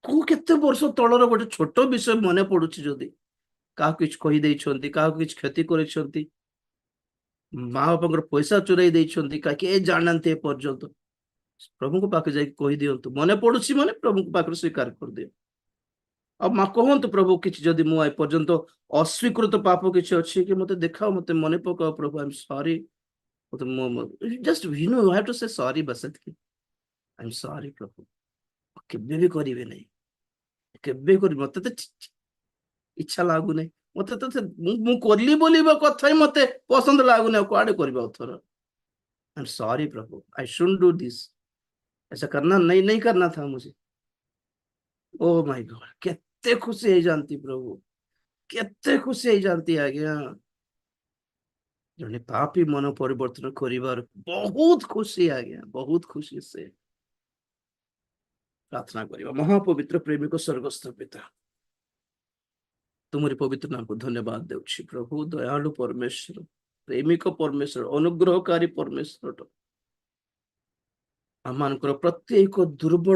को केते वर्ष तळर गोटे छोट विषय मने पडुची, जदि काहा किछ कहि दैछंती, काहा किछ क्षति करिछंती, माँ बापा पैसा चुराई देइछंती, का के जानते पर्यंत, प्रभु को पाके जाई कहि दियंतु, मने पडुची माने प्रभु को पाके स्वीकार कर दियो। अब माँ कहंतु प्रभु किछ जदि मु आ पर्यंत अस्वीकृत पाप किछ अछि कि मते देखाओ, मते मने पकाओ प्रभु, I am sorry. Just you know, you have to say sorry. बस एतकी, आई एम सॉरी प्रभु, केबे भी करिवे नै, केबे करि मते त इच्छा लागु नै, मते त मु करली बोलिबा कथा ही मते पसंद लागु नै, कुआडे करबा उथर। आई एम सॉरी प्रभु, आई शुडंट डू दिस, ऐसा करना नहीं करना था मुझे। ओ माय गॉड, केते खुशी हे जानती प्रभु, केते खुशी हे जानती आज्ञा। जने पापी मन परिवर्तन करिवार बहुत खुशी आज्ञा, बहुत खुशी से प्रार्थना करिवा। महापवित्र प्रेमी को स्वर्गस्थ पिता, तुमरी पवित्र नाम को धन्यवाद देउछि प्रभु। दयालु परमेश्वर, प्रेमिक परमेश्वर, अनुग्रहकारी परमेश्वर, आम प्रत्येक दुर्बल